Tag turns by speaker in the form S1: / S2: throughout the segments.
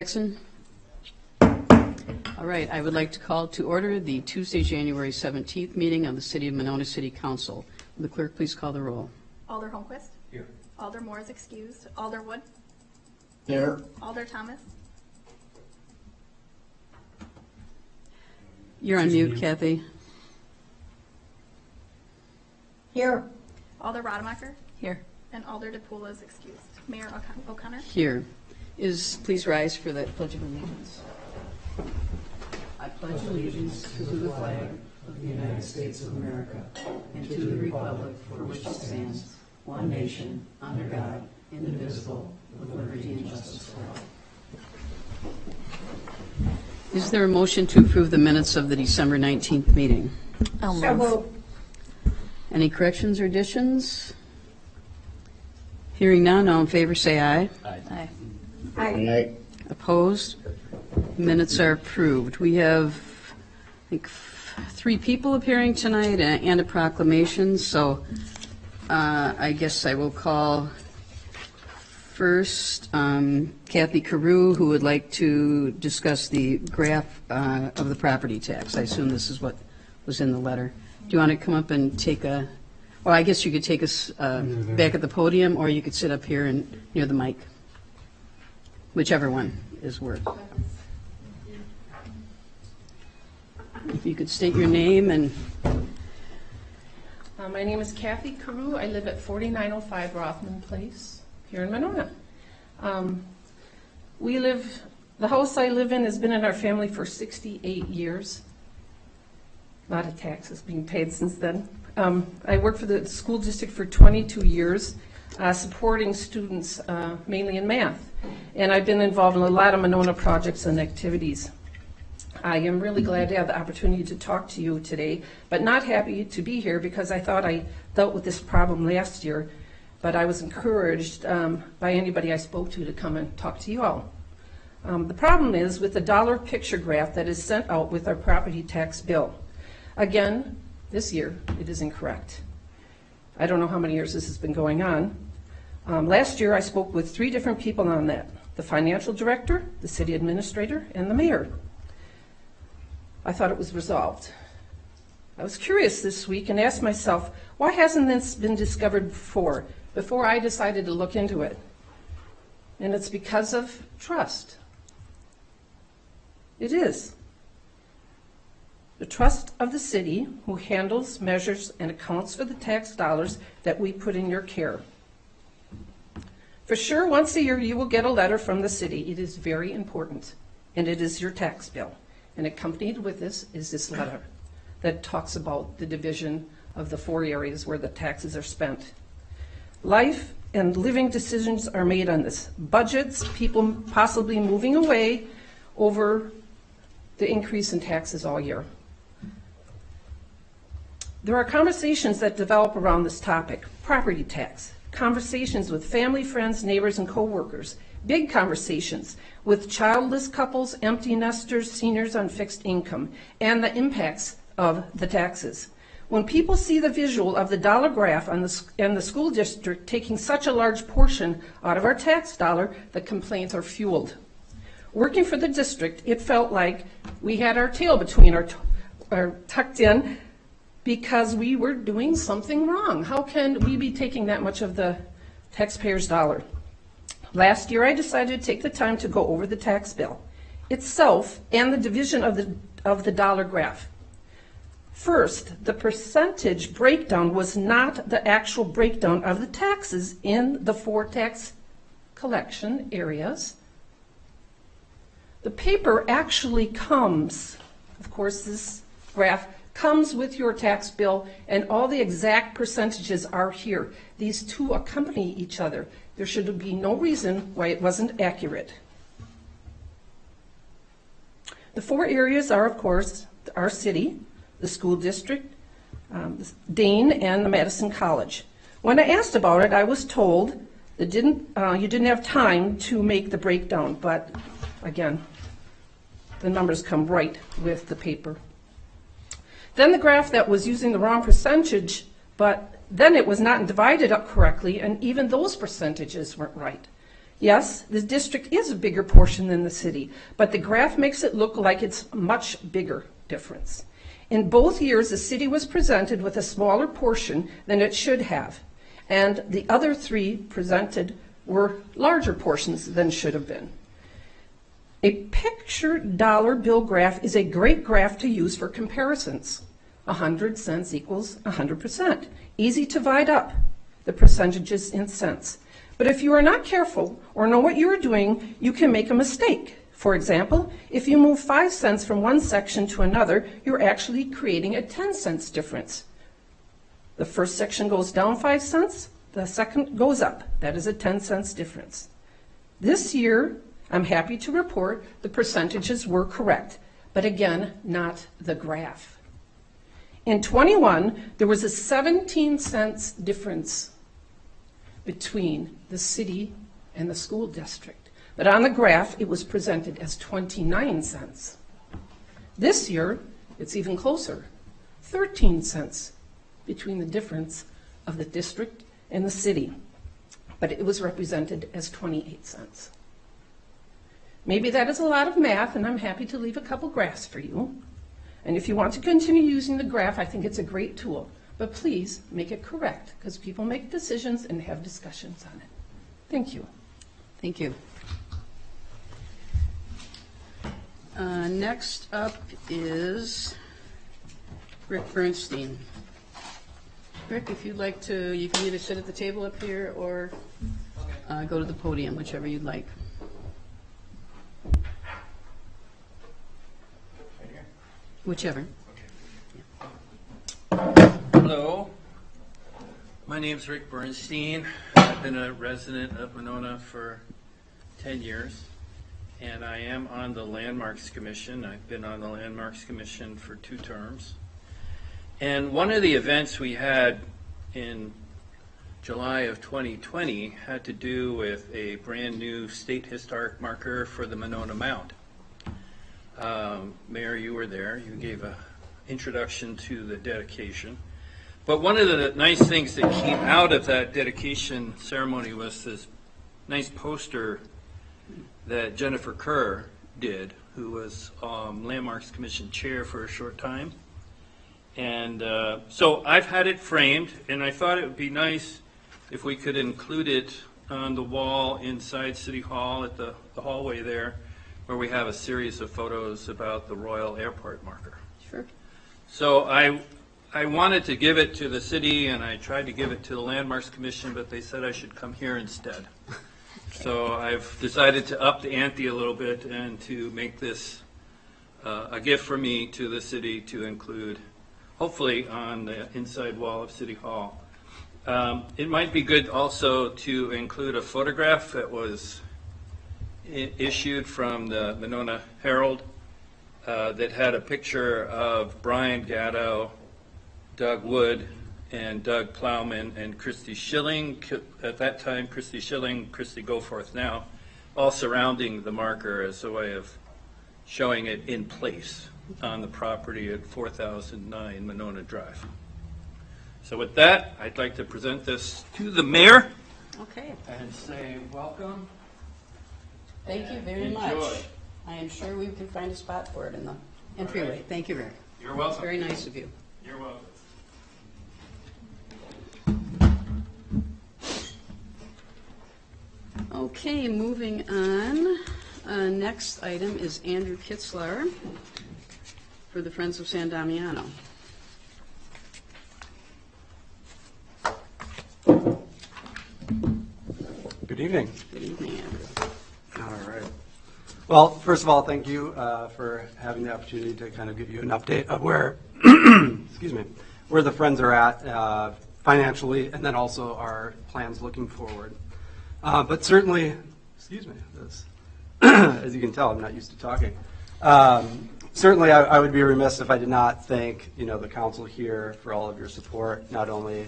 S1: Jackson? All right, I would like to call to order the Tuesday, January 17th meeting of the City of Monona City Council. Will the clerk please call the roll?
S2: Alder Holmquist.
S3: Here.
S2: Alder Moore is excused. Alder Wood.
S4: Here.
S2: Alder Thomas.
S1: You're on mute, Kathy.
S4: Here.
S2: Alder Rademacher.
S1: Here.
S2: And Alder DePula is excused. Mayor O'Connor.
S1: Here. Please rise for the Pledge of Allegiance. I pledge allegiance to the flag of the United States of America and to the republic for which it stands, one nation, under God, indivisible, with liberty and justice for all. Is there a motion to approve the minutes of the December 19th meeting?
S4: So moved.
S1: Any corrections or additions? Hearing none, all in favor say aye.
S3: Aye.
S4: Aye.
S1: Opposed? Minutes are approved. We have, I think, 3 people appearing tonight and a proclamation, so I guess I will call first Kathy Carew, who would like to discuss the graph of the property tax. I assume this is what was in the letter. Do you want to come up and take a, well, I guess you could take us back at the podium, or you could sit up here and near the mic, whichever one is worth. If you could state your name and...
S5: My name is Kathy Carew. I live at 4905 Rothman Place here in Monona. The house I live in has been in our family for 68 years. A lot of taxes being paid since then. I worked for the school district for 22 years, supporting students mainly in math. And I've been involved in a lot of Monona projects and activities. I am really glad to have the opportunity to talk to you today, but not happy to be here because I thought I dealt with this problem last year, but I was encouraged by anybody I spoke to come and talk to you all. The problem is with the dollar picture graph that is sent out with our property tax bill. Again, this year, it is incorrect. I don't know how many years this has been going on. Last year, I spoke with 3 different people on that: the financial director, the city administrator, and the mayor. I thought it was resolved. I was curious this week and asked myself, why hasn't this been discovered before I decided to look into it? And it's because of trust. It is. The trust of the city, who handles, measures, and accounts for the tax dollars that we put in your care. For sure, once a year you will get a letter from the city. It is very important, and it is your tax bill. And accompanied with this is this letter that talks about the division of the 4 areas where the taxes are spent. Life and living decisions are made on this. Budgets, people possibly moving away over the increase in taxes all year. There are conversations that develop around this topic: property tax, conversations with family, friends, neighbors, and coworkers, big conversations with childless couples, empty nesters, seniors on fixed income, and the impacts of the taxes. When people see the visual of the dollar graph and the school district taking such a large portion out of our tax dollar, the complaints are fueled. Working for the district, it felt like we had our tail between our tucked in, because we were doing something wrong. How can we be taking that much of the taxpayers' dollar? Last year, I decided to take the time to go over the tax bill itself and the division of the dollar graph. First, the percentage breakdown was not the actual breakdown of the taxes in the 4 tax collection areas. The paper actually comes, of course, this graph comes with your tax bill, and all the exact percentages are here. These 2 accompany each other. There should be no reason why it wasn't accurate. The 4 areas are, of course, our city, the school district, Dane, and the Madison College. When I asked about it, I was told that you didn't have time to make the breakdown, but again, the numbers come right with the paper. Then the graph that was using the wrong percentage, but then it was not divided up correctly, and even those percentages weren't right. Yes, the district is a bigger portion than the city, but the graph makes it look like it's a much bigger difference. In both years, the city was presented with a smaller portion than it should have, and the other three presented were larger portions than should have been. A picture dollar bill graph is a great graph to use for comparisons. 100 cents equals 100%. Easy to divide up the percentages in cents. But if you are not careful or know what you are doing, you can make a mistake. For example, if you move 5 cents from one section to another, you're actually creating a 10 cents difference. The first section goes down 5 cents, the second goes up. That is a 10 cents difference. This year, I'm happy to report the percentages were correct, but again, not the graph. In 21, there was a 17 cents difference between the city and the school district. But on the graph, it was presented as 29 cents. This year, it's even closer, 13 cents between the difference of the district and the city. But it was represented as 28 cents. Maybe that is a lot of math, and I'm happy to leave a couple graphs for you. And if you want to continue using the graph, I think it's a great tool. But please make it correct, because people make decisions and have discussions on it. Thank you.
S1: Thank you. Next up is Rick Bernstein. Rick, if you'd like to, you can either sit at the table up here or go to the podium, whichever you'd like. Whichever.
S3: Hello, my name's Rick Bernstein. I've been a resident of Monona for 10 years, and I am on the Landmarks Commission. I've been on the Landmarks Commission for 2 terms. And one of the events we had in July of 2020 had to do with a brand new state historic marker for the Monona Mound. Mayor, you were there. You gave an introduction to the dedication. But one of the nice things that came out of that dedication ceremony was this nice poster that Jennifer Kerr did, who was Landmarks Commission chair for a short time. And so I've had it framed, and I thought it would be nice if we could include it on the wall inside City Hall at the hallway there, where we have a series of photos about the Royal Airport marker.
S1: Sure.
S3: So I wanted to give it to the city, and I tried to give it to the Landmarks Commission, but they said I should come here instead. So I've decided to up the ante a little bit and to make this a gift for me to the city to include, hopefully, on the inside wall of City Hall. It might be good also to include a photograph that was issued from the Monona Herald that had a picture of Brian Gatto, Doug Wood, and Doug Plowman, and Christy Schilling, at that time Christy Schilling, Christy Goforth now, all surrounding the marker as a way of showing it in place on the property at 4009 Monona Drive. So with that, I'd like to present this to the mayor
S1: Okay.
S3: and say welcome.
S1: Thank you very
S3: Enjoy.
S1: much. I am sure we can find a spot for it in the entryway.
S3: right.
S1: Thank you, Rick.
S3: You're welcome.
S1: Very nice of you.
S3: You're welcome.
S1: Okay, moving on. Next item is Andrew Kitzler for the Friends of San Damiano.
S6: Good evening.
S1: Good evening, Andrew.
S6: All right. Well, first of all, thank you for having the opportunity to kind of give you an update of where, excuse me, where the Friends are at financially, and then also our plans looking forward. But certainly, excuse me, this, as you can tell, I'm not used to talking. Certainly, I would be remiss if I did not thank the council here for all of your support, not only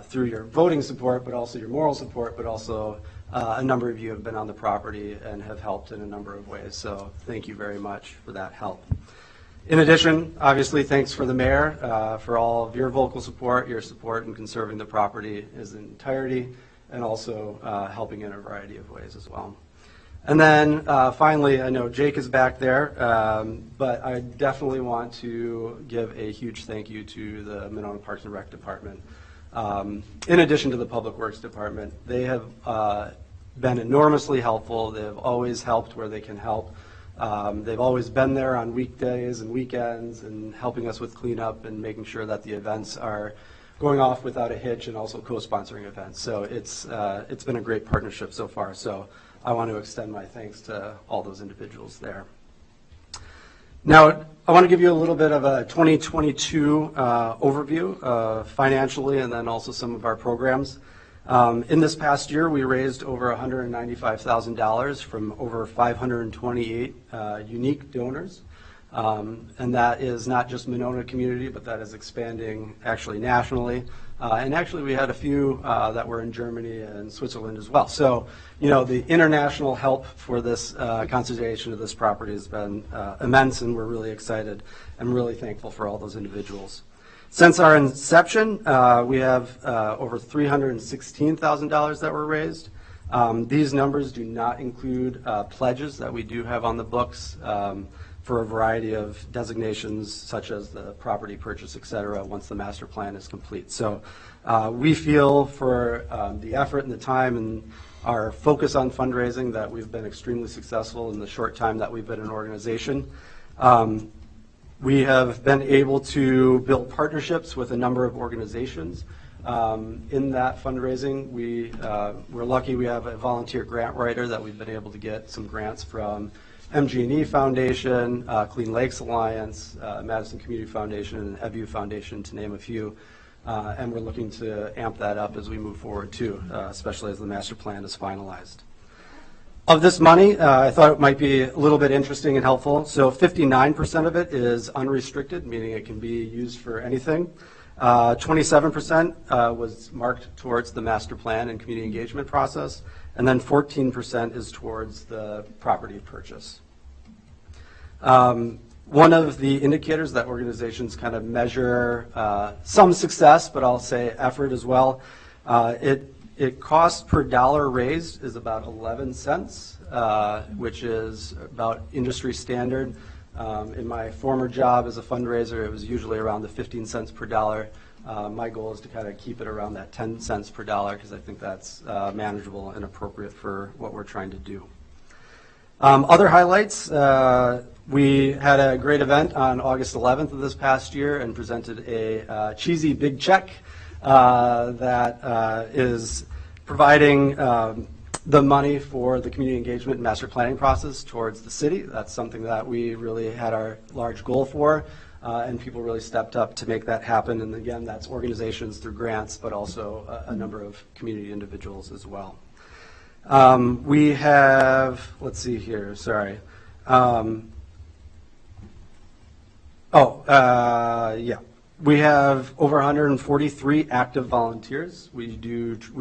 S6: through your voting support, but also your moral support, but also a number of you have been on the property and have helped in a number of ways. So thank you very much for that help. In addition, obviously, thanks for the mayor for all of your vocal support, your support in conserving the property in its entirety, and also helping in a variety of ways as well. And then finally, I know Jake is back there, but I definitely want to give a huge thank you to the Monona Parks and Rec Department. In addition to the Public Works Department, they have been enormously helpful. They have always helped where they can help. They've always been there on weekdays and weekends and helping us with cleanup and making sure that the events are going off without a hitch, and also co-sponsoring events. So it's been a great partnership so far. So I want to extend my thanks to all those individuals there. Now, I want to give you a little bit of a 2022 overview financially, and then also some of our programs. In this past year, we raised over $195,000 from over 528 unique donors. And that is not just Monona community, but that is expanding actually nationally. And actually we had a few that were in Germany and Switzerland as well. So, you know, the international help for this conservation of this property has been immense, and we're really excited and really thankful for all those individuals. Since our inception, we have over $316,000 that were raised. These numbers do not include pledges that we do have on the books for a variety of designations, such as the property purchase, et cetera, once the master plan is complete. So we feel for the effort and the time and our focus on fundraising that we've been extremely successful in the short time that we've been an organization. We have been able to build partnerships with a number of organizations. In that fundraising, we're lucky we have a volunteer grant writer that we've been able to get some grants from MG&E Foundation, Clean Lakes Alliance, Madison Community Foundation, and EVU Foundation, to name a few. And we're looking to amp that up as we move forward too, especially as the master plan is finalized. Of this money, I thought it might be a little bit interesting and helpful. So 59% of it is unrestricted, meaning it can be used for anything. 27% was marked towards the master plan and community engagement process, and then 14% is towards the property purchase. One of the indicators that organizations kind of measure some success, but I'll say effort as well, it cost per dollar raised is about 11 cents, which is about industry standard. In my former job as a fundraiser, it was usually around the 15 cents per dollar. My goal is to kind of keep it around that 10 cents per dollar, because I think that's manageable and appropriate for what we're trying to do. Other highlights, we had a great event on August 11th of this past year and presented a cheesy big check that is providing the money for the community engagement and master planning process towards the city. That's something that we really had our large goal for, and people really stepped up to make that happen. And again, that's organizations through grants, but also a number of community individuals as well. We have, let's see here, sorry. Yeah. We have over 143 active volunteers. We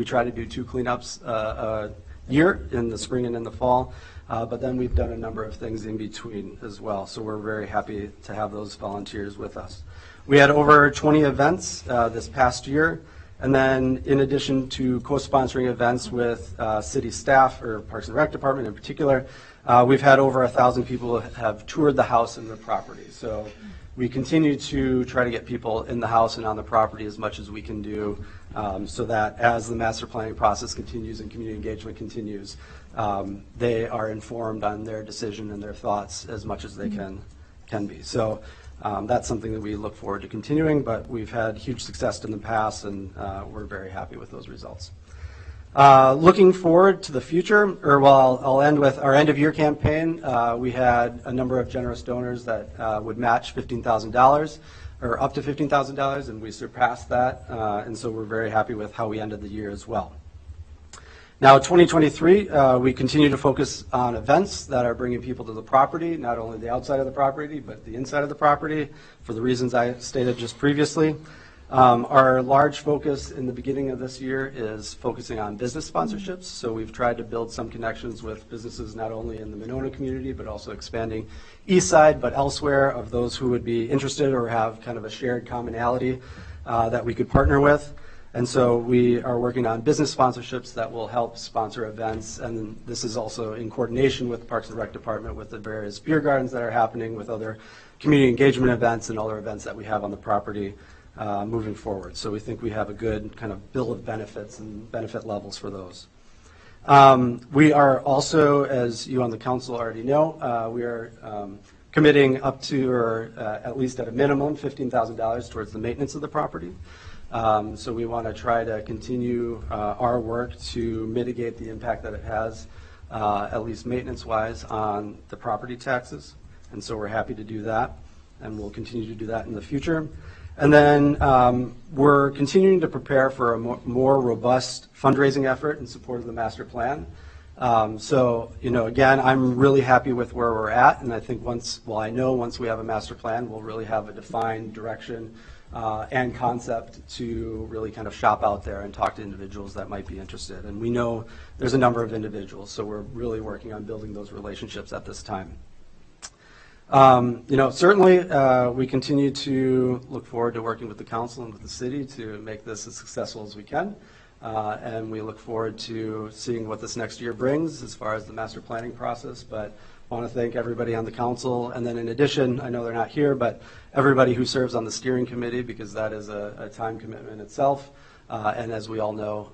S6: try to do 2 cleanups a year, in the spring and in the fall, but then we've done a number of things in between as well. So we're very happy to have those volunteers with us. We had over 20 events this past year, and then in addition to co-sponsoring events with city staff, or Parks and Rec Department in particular, we've had over 1,000 people have toured the house and the property. So we continue to try to get people in the house and on the property as much as we can do, so that as the master planning process continues and community engagement continues, they are informed on their decision and their thoughts as much as they can be. So that's something that we look forward to continuing, but we've had huge success in the past, and we're very happy with those results. Looking forward to the future, I'll end with our end of year campaign. We had a number of generous donors that would match $15,000 or up to $15,000, and we surpassed that. And so we're very happy with how we ended the year as well. Now, 2023, we continue to focus on events that are bringing people to the property, not only the outside of the property, but the inside of the property, for the reasons I stated just previously. Our large focus in the beginning of this year is focusing on business sponsorships. So we've tried to build some connections with businesses not only in the Monona community, but also expanding east side, but elsewhere, of those who would be interested or have kind of a shared commonality that we could partner with. And so we are working on business sponsorships that will help sponsor events. And this is also in coordination with the Parks and Rec Department with the various beer gardens that are happening, with other community engagement events and other events that we have on the property moving forward. So we think we have a good kind of bill of benefits and benefit levels for those. We are also, as you on the council already know, we are committing up to, or at least at a minimum, $15,000 towards the maintenance of the property. So we want to try to continue our work to mitigate the impact that it has, at least maintenance-wise, on the property taxes. And so we're happy to do that, and we'll continue to do that in the future. And then we're continuing to prepare for a more robust fundraising effort in support of the master plan. So, again, I'm really happy with where we're at, and I think once we have a master plan, we'll really have a defined direction and concept to really kind of shop out there and talk to individuals that might be interested. And we know there's a number of individuals, so we're really working on building those relationships at this time. Certainly, we continue to look forward to working with the council and with the city to make this as successful as we can. And we look forward to seeing what this next year brings as far as the master planning process. But I want to thank everybody on the council. And then in addition, I know they're not here, but everybody who serves on the steering committee, because that is a time commitment itself. And as we all know,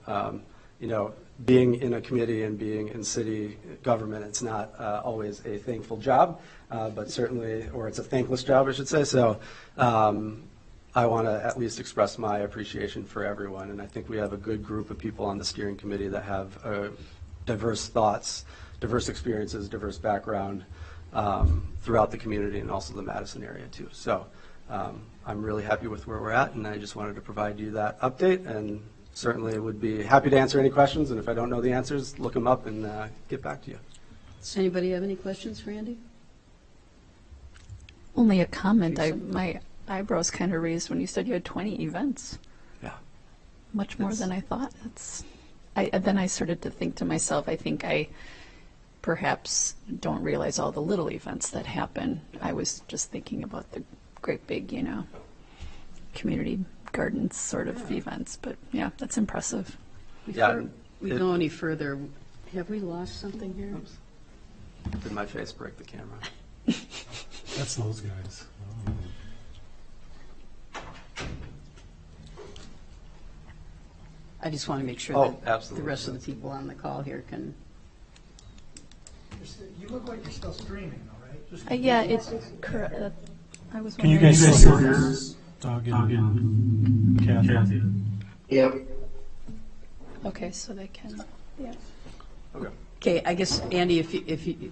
S6: being in a committee and being in city government, it's not always a thankful job, but certainly, or it's a thankless job, I should say. So I want to at least express my appreciation for everyone. And I think we have a good group of people on the steering committee that have diverse thoughts, diverse experiences, diverse background throughout the community and also the Madison area too. So I'm really happy with where we're at, and I just wanted to provide you that update, and certainly would be happy to answer any questions, and if I don't know the answers, look them up and get back to you.
S1: Does anybody have any questions for Andy?
S7: Only a comment. My eyebrows kind of raised when you said you had 20 events.
S6: Yeah.
S7: Much more than I thought. Then I started to think to myself, I think I perhaps don't realize all the little events that happen. I was just thinking about the great big, community gardens sort of events. But yeah, that's impressive.
S1: Before we go any further, have we lost something here?
S6: Oops. Did my face break the camera?
S8: That's those guys. Oh.
S1: I just want to make sure that
S6: absolutely.
S1: the rest of the people on the call here can.
S9: You look like you're still streaming, though, right? Just
S7: Yeah, it's correct. I was
S8: Can you
S7: wondering.
S8: guys still hear us? Doug and Kathy?
S4: Yep.
S7: Okay, so they can. Yeah.
S6: Okay.
S1: Okay, I guess, Andy,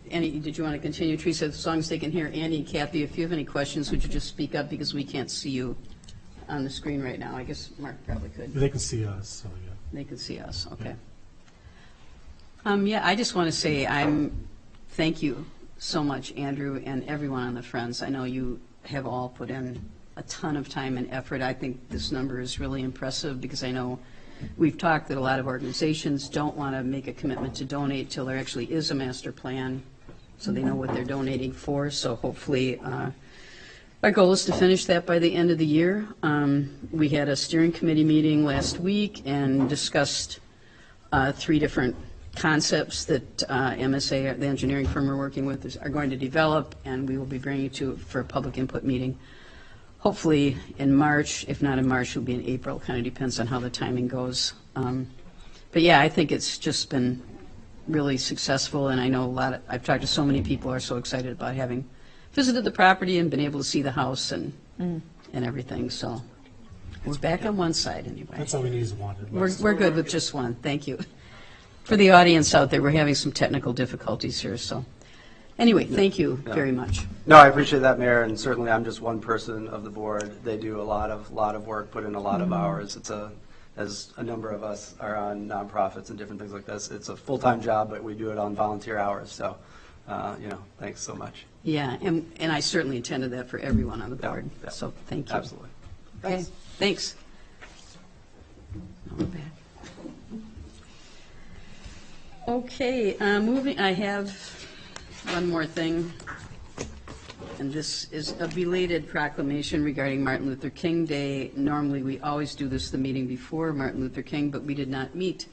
S1: Andy, did you want to continue? Teresa, as long as they can hear Andy and Kathy, if you have any questions, would you just speak up, because we can't see you on the screen right now. I guess Mark probably could.
S8: They can see us, so yeah.
S1: They can see us, okay. I just want to say thank you so much, Andrew, and everyone on the Friends. I know you have all put in a ton of time and effort. I think this number is really impressive, because I know we've talked that a lot of organizations don't want to make a commitment to donate till there actually is a master plan, so they know what they're donating for. So hopefully, our goal is to finish that by the end of the year. We had a steering committee meeting last week and discussed 3 different concepts that MSA, the engineering firm we're working with, are going to develop, and we will be bringing it to for a public input meeting. Hopefully in March. If not in March, it'll be in April. Kind of depends on how the timing goes. But yeah, I think it's just been really successful, and I know I've talked to so many people who are so excited about having visited the property and been able to see the house and everything. So we're back on one side anyway.
S8: That's all we need is one.
S1: We're good with just one. Thank you. For the audience out there, we're having some technical difficulties here, so. Anyway, thank you very much.
S6: No, I appreciate that, Mayor, and certainly I'm just one person of the board. They do a lot of work, put in a lot of hours. It's as a number of us are on nonprofits and different things like this, it's a full-time job, but we do it on volunteer hours. So, thanks so much.
S1: Yeah, and I certainly intended that for everyone on the board,
S6: Yeah.
S1: so thank you.
S6: Absolutely.
S1: Okay, thanks. Now we're back. Okay, moving, I have one more thing. And this is a belated proclamation regarding Martin Luther King Day. Normally, we always do this the meeting before Martin Luther King, but we did not meet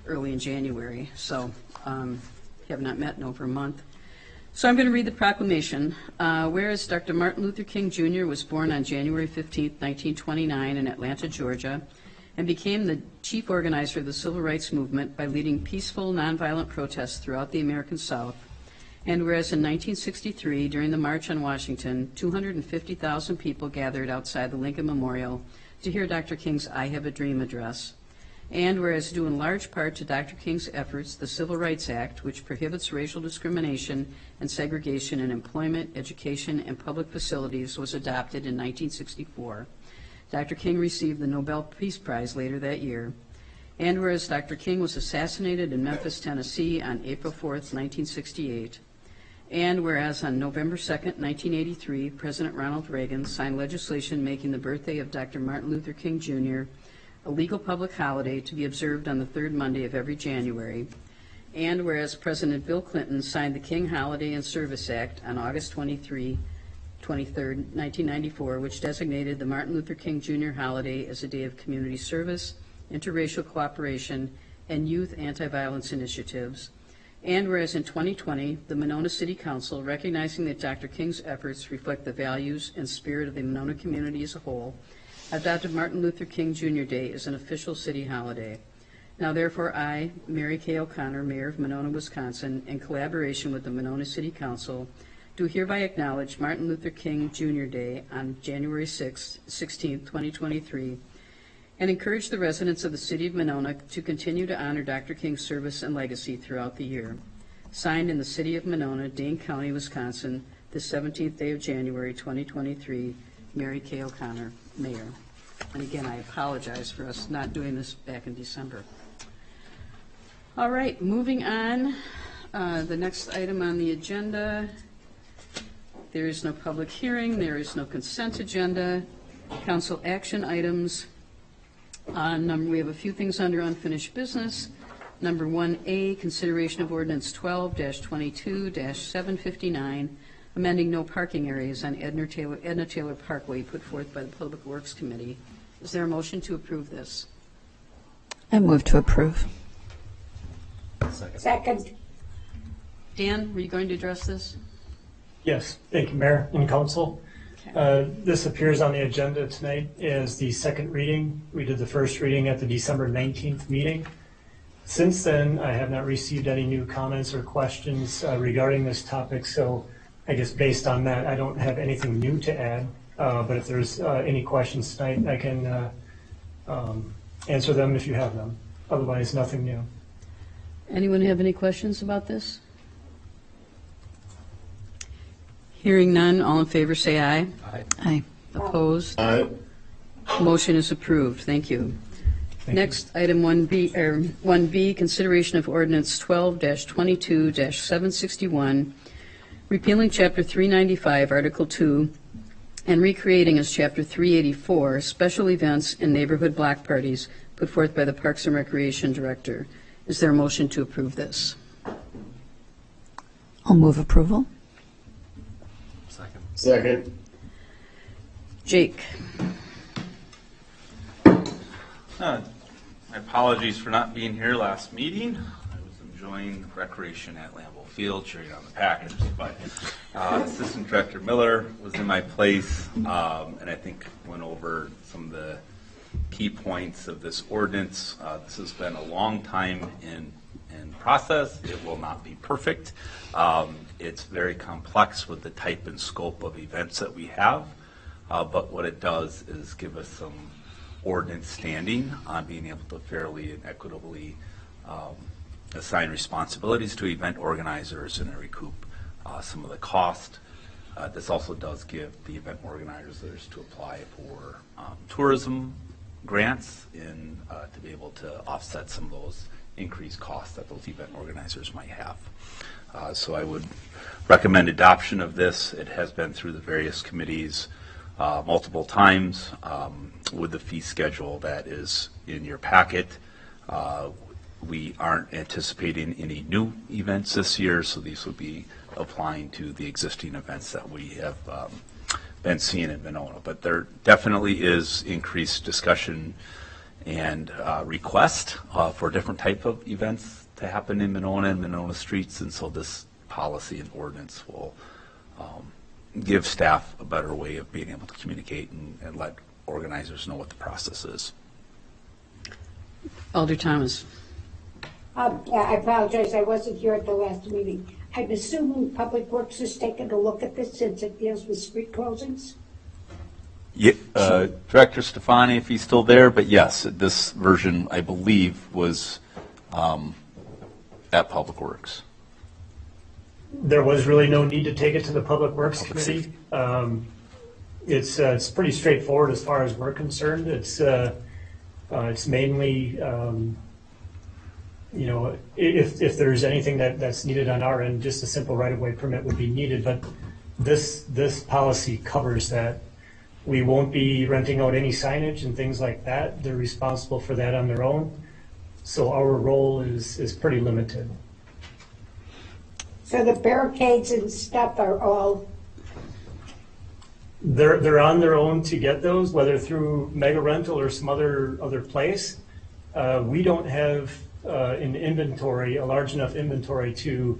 S1: early in January, so have not met in over a month. So I'm going to read the proclamation. Whereas Dr. Martin Luther King Jr. was born on January 15, 1929 in Atlanta, Georgia, and became the chief organizer of the Civil Rights Movement by leading peaceful, nonviolent protests throughout the American South. And whereas in 1963, during the March on Washington, 250,000 people gathered outside the Lincoln Memorial to hear Dr. King's I Have a Dream address. And whereas due in large part to Dr. King's efforts, the Civil Rights Act, which prohibits racial discrimination and segregation in employment, education, and public facilities, was adopted in 1964. Dr. King received the Nobel Peace Prize later that year. And whereas Dr. King was assassinated in Memphis, Tennessee on April 4th, 1968. And whereas on November 2nd, 1983, President Ronald Reagan signed legislation making the birthday of Dr. Martin Luther King Jr. a legal public holiday to be observed on the third Monday of every January. And whereas President Bill Clinton signed the King Holiday and Service Act on August 23rd, 1994, which designated the Martin Luther King Jr. holiday as a day of community service, interracial cooperation, and youth anti-violence initiatives. And whereas in 2020, the Monona City Council, recognizing that Dr. King's efforts reflect the values and spirit of the Monona community as a whole, adopted Martin Luther King Jr. Day as an official city holiday. Now therefore I, Mary Kay O'Connor, Mayor of Monona, Wisconsin, in collaboration with the Monona City Council, do hereby acknowledge Martin Luther King Jr. Day on January 16, 2023, and encourage the residents of the city of Monona to continue to honor Dr. King's service and legacy throughout the year. Signed in the city of Monona, Dane County, Wisconsin, the 17th day of January, 2023, Mary Kay O'Connor, Mayor. And again, I apologize for us not doing this back in December. All right, moving on. The next item on the agenda, there is no public hearing, there is no consent agenda, council action items. We have a few things under unfinished business. Number 1A, consideration of ordinance 12-22-759, amending no parking areas on Edna Taylor Parkway, put forth by the Public Works Committee. Is there a motion to approve this?
S7: I move to approve.
S4: Second.
S1: Dan, were you going to address this?
S8: Yes, thank you, Mayor and Council. This appears on the agenda tonight as the second reading. We did the first reading at the December 19th meeting. Since then, I have not received any new comments or questions regarding this topic, so I guess based on that, I don't have anything new to add. But if there's any questions tonight, I can answer them if you have them. Otherwise, nothing new.
S1: Anyone have any questions about this? Hearing none, all in favor say aye.
S7: Aye.
S1: Opposed?
S4: Aye.
S1: Motion is approved. Thank you. Next, item 1B, consideration of ordinance 12-22-761, repealing Chapter 395, Article 2, and recreating as Chapter 384, special events and neighborhood block parties, put forth by the Parks and Recreation Director. Is there a motion to approve this?
S7: I'll move approval.
S4: Second.
S1: Jake?
S10: My apologies for not being here last meeting. I was enjoying recreation at Lambeau Field, cheering on the Packers, but Assistant Director Miller was in my place, and I think went over some of the key points of this ordinance. This has been a long time in process. It will not be perfect. It's very complex with the type and scope of events that we have, but what it does is give us some ordinance standing on being able to fairly and equitably assign responsibilities to event organizers and recoup some of the cost. This also does give the event organizers to apply for tourism grants to be able to offset some of those increased costs that those event organizers might have. So I would recommend adoption of this. It has been through the various committees multiple times with the fee schedule that is in your packet. We aren't anticipating any new events this year, so these would be applying to the existing events that we have been seeing in Monona. But there definitely is increased discussion and request for different type of events to happen in Monona and Monona streets, and so this policy and ordinance will give staff a better way of being able to communicate and let organizers know what the process is.
S1: Alder Thomas.
S4: I apologize, I wasn't here at the last meeting. I'm assuming Public Works has taken a look at this since it deals with street closings?
S10: Yeah, Director Stefani, if he's still there, but yes, this version, I believe, was at Public Works.
S8: There was really no need to take it to the Public Works
S10: Public
S8: Committee. It's pretty straightforward as far as we're concerned. It's mainly, if there's anything that's needed on our end, just a simple right-of-way permit would be needed. But this policy covers that. We won't be renting out any signage and things like that. They're responsible for that on their own. So our role is pretty limited.
S4: So the barricades and stuff are all,
S8: They're on their own to get those, whether through Mega Rental or some other place. We don't have an inventory, a large enough inventory to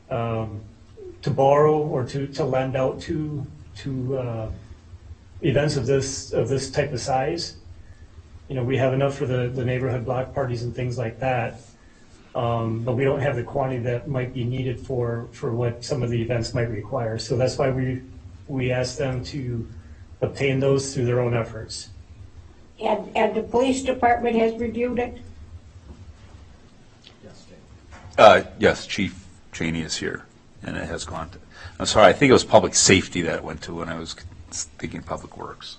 S8: borrow or to lend out to events of this type of size. We have enough for the neighborhood block parties and things like that. But we don't have the quantity that might be needed for what some of the events might require. So that's why we asked them to obtain those through their own efforts.
S4: and the police department has reviewed it?
S10: Yes, Chief Cheney is here, and it has gone to, I'm sorry, I think it was Public Safety that it went to when I was thinking Public Works.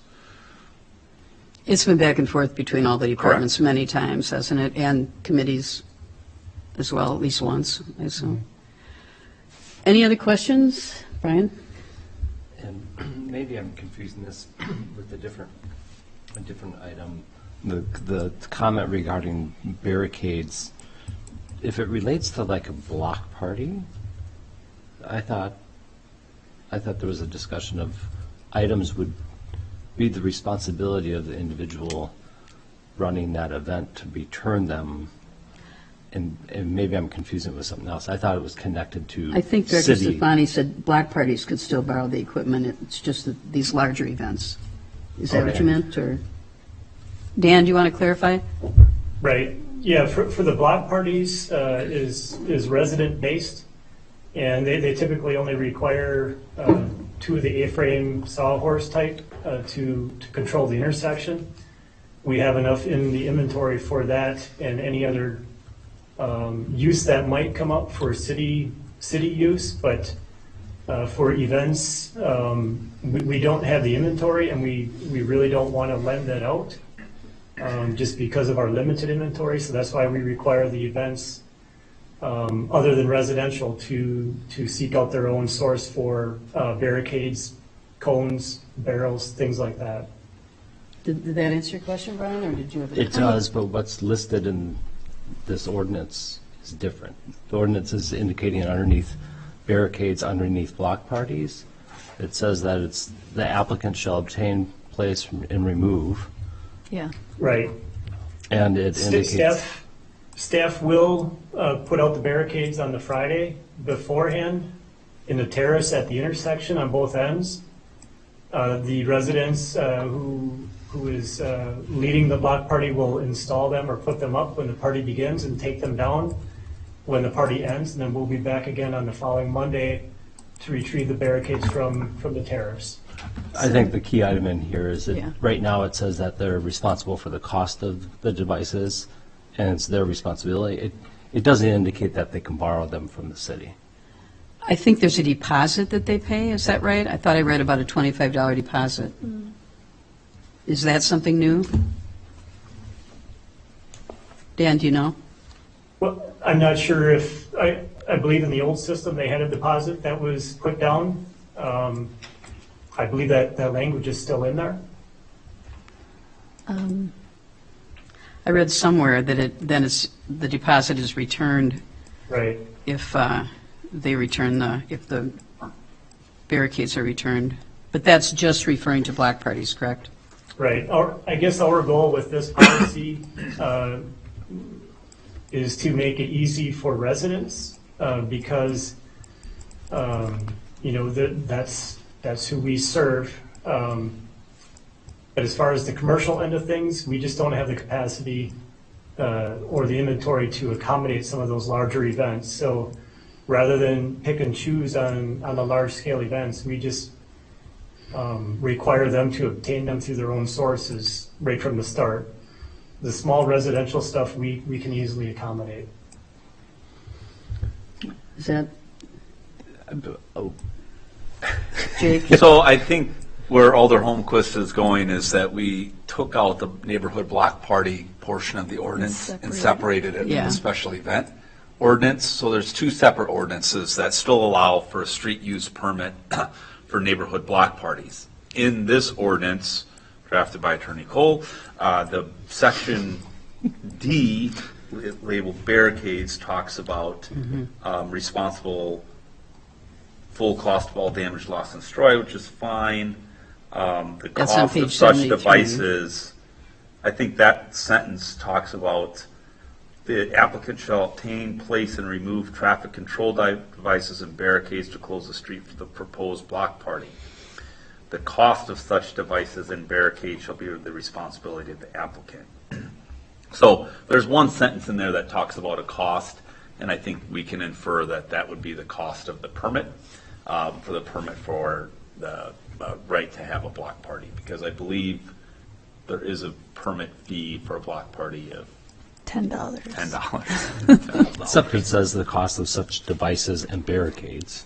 S1: It's been back and forth between all the departments many times, hasn't it? And committees as well, at least once, I assume. Any other questions? Brian?
S11: And maybe I'm confusing this with a different item. The comment regarding barricades, if it relates to like a block party, I thought there was a discussion of items would be the responsibility of the individual running that event to return them. And maybe I'm confusing it with something else. I thought it was connected to
S1: I think Director
S11: city.
S1: Stefani said block parties could still borrow the equipment. It's just these larger events. Is that what
S11: Okay.
S1: you meant? Or Dan, do you want to clarify?
S8: Right, yeah, for the block parties is resident-based, and they typically only require two of the A-frame sawhorse type to control the intersection. We have enough in the inventory for that and any other use that might come up for city use, but for events, we don't have the inventory, and we really don't want to lend that out just because of our limited inventory. So that's why we require the events other than residential to seek out their own source for barricades, cones, barrels, things like that.
S1: Did that answer your question, Brian, or did you have a
S11: It does, but what's listed in this ordinance is different. The ordinance is indicating underneath barricades, underneath block parties. It says that it's the applicant shall obtain, place, and remove.
S7: Yeah.
S8: Right.
S11: And it indicates.
S8: Staff will put out the barricades on the Friday beforehand in the terrace at the intersection on both ends. The residents who is leading the block party will install them or put them up when the party begins and take them down when the party ends, and then we'll be back again on the following Monday to retrieve the barricades from the terrace.
S11: I think the key item in here is that
S1: Yeah.
S11: right now it says that they're responsible for the cost of the devices, and it's their responsibility. It doesn't indicate that they can borrow them from the city.
S1: I think there's a deposit that they pay, is that right? I thought I read about a $25 deposit. Is that something new? Dan, do you know?
S8: Well, I'm not sure if, I believe in the old system, they had a deposit that was put down. I believe that language is still in there.
S1: I read somewhere that the deposit is returned
S8: Right.
S1: if they return if the barricades are returned. But that's just referring to block parties, correct?
S8: Right. I guess our goal with this policy is to make it easy for residents because, that's who we serve. But as far as the commercial end of things, we just don't have the capacity or the inventory to accommodate some of those larger events. So rather than pick and choose on the large scale events, we just require them to obtain them through their own sources right from the start. The small residential stuff we can easily accommodate.
S1: Is that Jake?
S10: So I think where Alder Holmquist is going is that we took out the neighborhood block party portion of the ordinance and separated it from
S1: Yeah.
S10: the special event ordinance. So there's two separate ordinances that still allow for a street use permit for neighborhood block parties. In this ordinance, drafted by Attorney Cole, the section D, labeled barricades, talks about responsible full cost of all damage, loss, and destroy, which is fine. The
S1: That's on
S10: cost of
S1: page
S10: such
S1: 73.
S10: devices, I think that sentence talks about the applicant shall obtain, place, and remove traffic control devices and barricades to close the street for the proposed block party. The cost of such devices and barricades shall be the responsibility of the applicant. So there's one sentence in there that talks about a cost, and I think we can infer that that would be the cost of the permit, for the right to have a block party, because I believe there is a permit fee for a block party of
S7: $10.
S10: $10.
S11: Except it says the cost of such devices and barricades.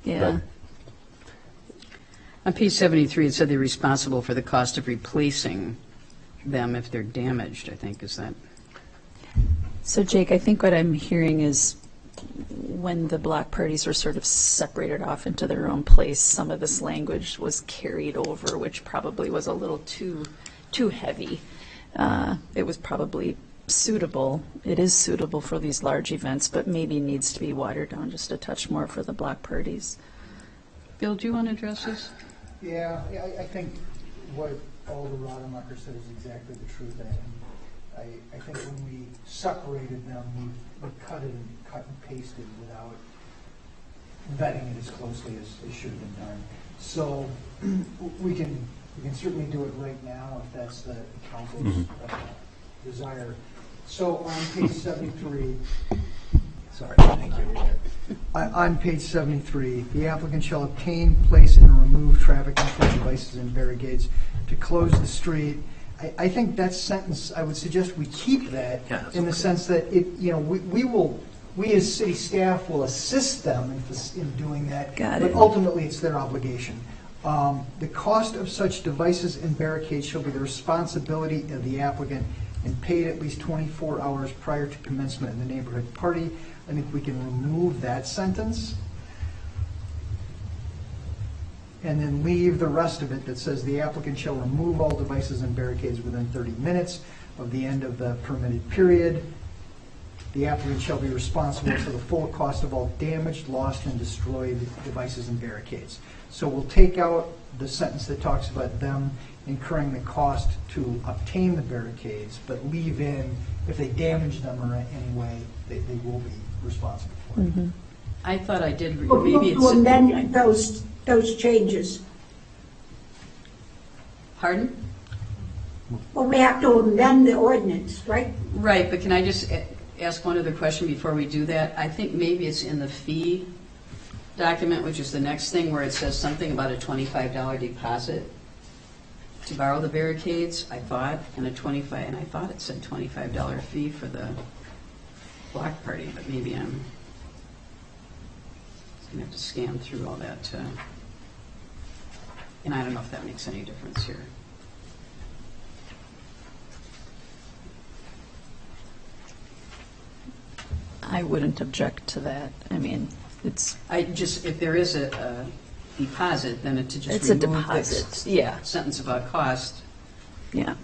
S7: Yeah.
S1: On page 73, it said they're responsible for the cost of replacing them if they're damaged, I think, is that?
S7: So Jake, I think what I'm hearing is when the block parties were sort of separated off into their own place, some of this language was carried over, which probably was a little too heavy. It was probably suitable. It is suitable for these large events, but maybe needs to be watered down just a touch more for the block parties.
S1: Bill, do you want to address this?
S9: Yeah, I think what Alder Rademacher said is exactly the truth. And I think when we separated them, we cut and pasted without vetting it as closely as should have been done. So we can certainly do it right now if that's the council's desire. So on page 73, sorry, thank you. On page 73, the applicant shall obtain, place, and remove traffic control devices and barricades to close the street. I think that sentence, I would suggest we keep that in the sense that we as city staff will assist them in doing that, but ultimately it's their obligation. The cost of such devices and barricades shall be the responsibility of the applicant and paid at least 24 hours prior to commencement of the neighborhood party. I think we can remove that sentence and then leave the rest of it that says the applicant shall remove all devices and barricades within 30 minutes of the end of the permitted period. The applicant shall be responsible for the full cost of all damaged, lost, and destroyed devices and barricades. So we'll take out the sentence that talks about them incurring the cost to obtain the barricades, but leave in, if they damage them or in any way, they will be responsible for it.
S1: I thought I did,
S4: We'll
S1: maybe it's.
S4: amend those changes.
S1: Pardon?
S4: Well, we have to amend the ordinance, right?
S1: Right, but can I just ask one other question before we do that? I think maybe it's in the fee document, which is the next thing, where it says something about a $25 deposit to borrow the barricades, I thought, and I thought it said $25 fee for the block party, but maybe I'm gonna have to scan through all that, and I don't know if that makes any difference here.
S7: I wouldn't object to that. I mean,
S1: If there is a deposit, then to just
S7: it's a
S1: remove
S7: deposit.
S1: this
S7: Yeah,
S1: sentence about cost,
S7: yeah.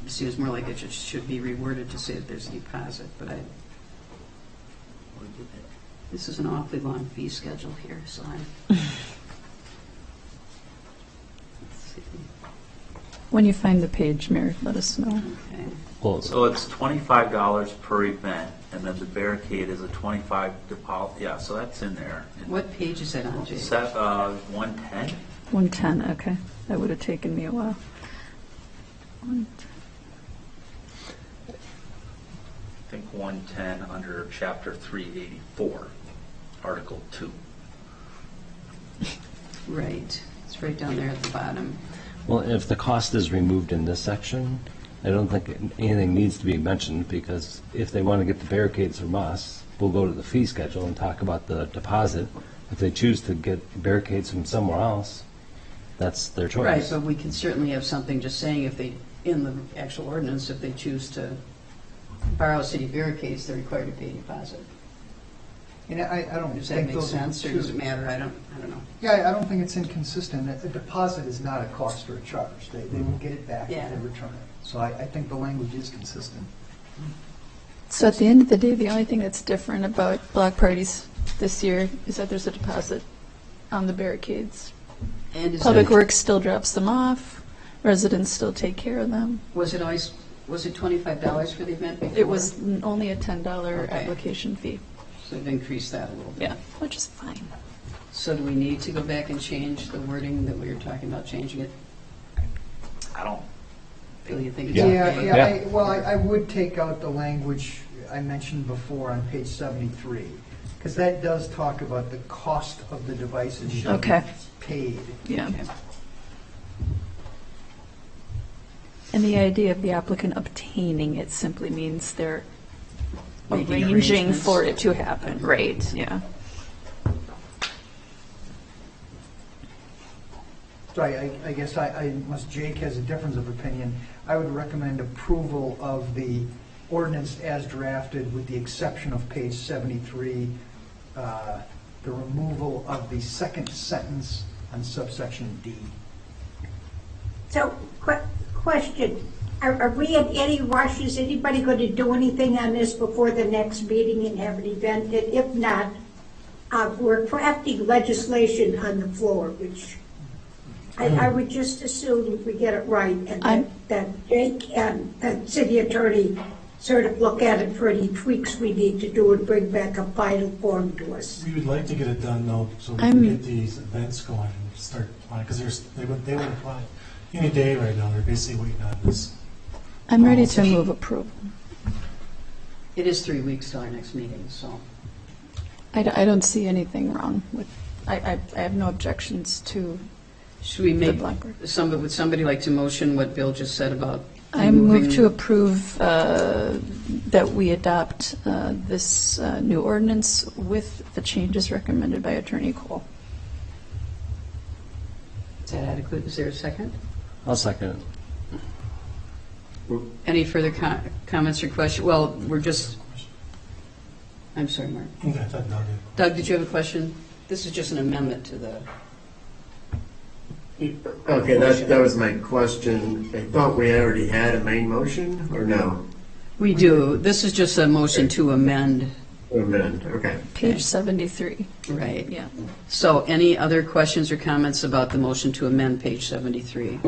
S1: it seems more like it should be reworded to say that there's a deposit, but This is an awfully long fee schedule here, so I'm. Let's see.
S7: When you find the page, Mayor, let us know.
S1: Okay.
S11: Well,
S10: So it's $25 per event, and then the barricade is a 25 deposit, yeah, so that's in there.
S1: What page is that on, Jay?
S10: Set, 110?
S7: 110, okay. That would have taken me a while.
S10: I think 110 under chapter 384, article 2.
S1: Right, it's right down there at the bottom.
S11: well, if the cost is removed in this section, I don't think anything needs to be mentioned, because if they want to get the barricades from us, we'll go to the fee schedule and talk about the deposit. If they choose to get barricades from somewhere else, that's their choice.
S1: Right, but we can certainly have something just saying if they, in the actual ordinance, if they choose to borrow city barricades, they're required to pay a deposit.
S9: And I don't
S1: Does that
S9: think
S1: make
S9: those are
S1: sense, or
S9: two-
S1: does it matter? I don't know.
S9: Yeah, I don't think it's inconsistent. A deposit is not a cost or a charge. They will get it back if
S1: Yeah.
S9: they return it. So I think the language is consistent.
S7: So at the end of the day, the only thing that's different about block parties this year is that there's a deposit on the barricades.
S1: And is
S7: Public
S1: it,
S7: Works still drops them off, residents still take care of them.
S1: was it always, was it $25 for the event before?
S7: It was only a $10
S1: Okay.
S7: application fee.
S1: So they've increased that a little bit.
S7: Yeah, which is fine.
S1: So do we need to go back and change the wording that we were talking about changing it?
S10: I don't,
S1: Bill, you think it's
S9: Yeah,
S1: okay?
S9: yeah. Well, I would take out the language I mentioned before on page 73, because that does talk about the cost of the devices should be
S7: Okay.
S9: paid.
S7: Yeah.
S1: Okay.
S7: And the idea of the applicant obtaining it simply means they're
S1: Making
S7: arranging
S1: arrangements.
S7: for it to happen, right, yeah.
S9: So I guess unless Jake has a difference of opinion, I would recommend approval of the ordinance as drafted with the exception of page 73, the removal of the second sentence on subsection D.
S4: So, question, are we in any rush? Is anybody going to do anything on this before the next meeting and have an event? And if not, we're crafting legislation on the floor, which I would just assume if we get it right, and that Jake and the city attorney sort of look at it for any tweaks we need to do and bring back a final form to us.
S12: We would like to get it done though, so we
S7: I'm-
S12: can get these events going and start applying, because they would apply any day right now. They're basically waiting on this.
S7: I'm ready to move approval.
S1: It is 3 weeks till our next meeting, so.
S7: I don't see anything wrong with, I have no objections to,
S1: Should we
S7: The
S1: make,
S7: Blackbird.
S1: would somebody like to motion what Bill just said about?
S7: I move
S1: removing-
S7: to approve that we adopt this new ordinance with the changes recommended by Attorney Cole.
S1: Is that adequate? Is there a second?
S11: I'll second it.
S1: Any further comments or questions? Well, we're just, I'm sorry, Mark.
S12: Okay, I thought Doug did.
S1: Doug, did you have a question? This is just an amendment to the,
S13: Okay, that was my question. I thought we already had a main motion, or no?
S1: we do, this is just a motion to amend,
S13: Amend, okay.
S7: Page 73,
S1: right?
S7: yeah.
S1: So any other questions or comments about the motion to amend page 73?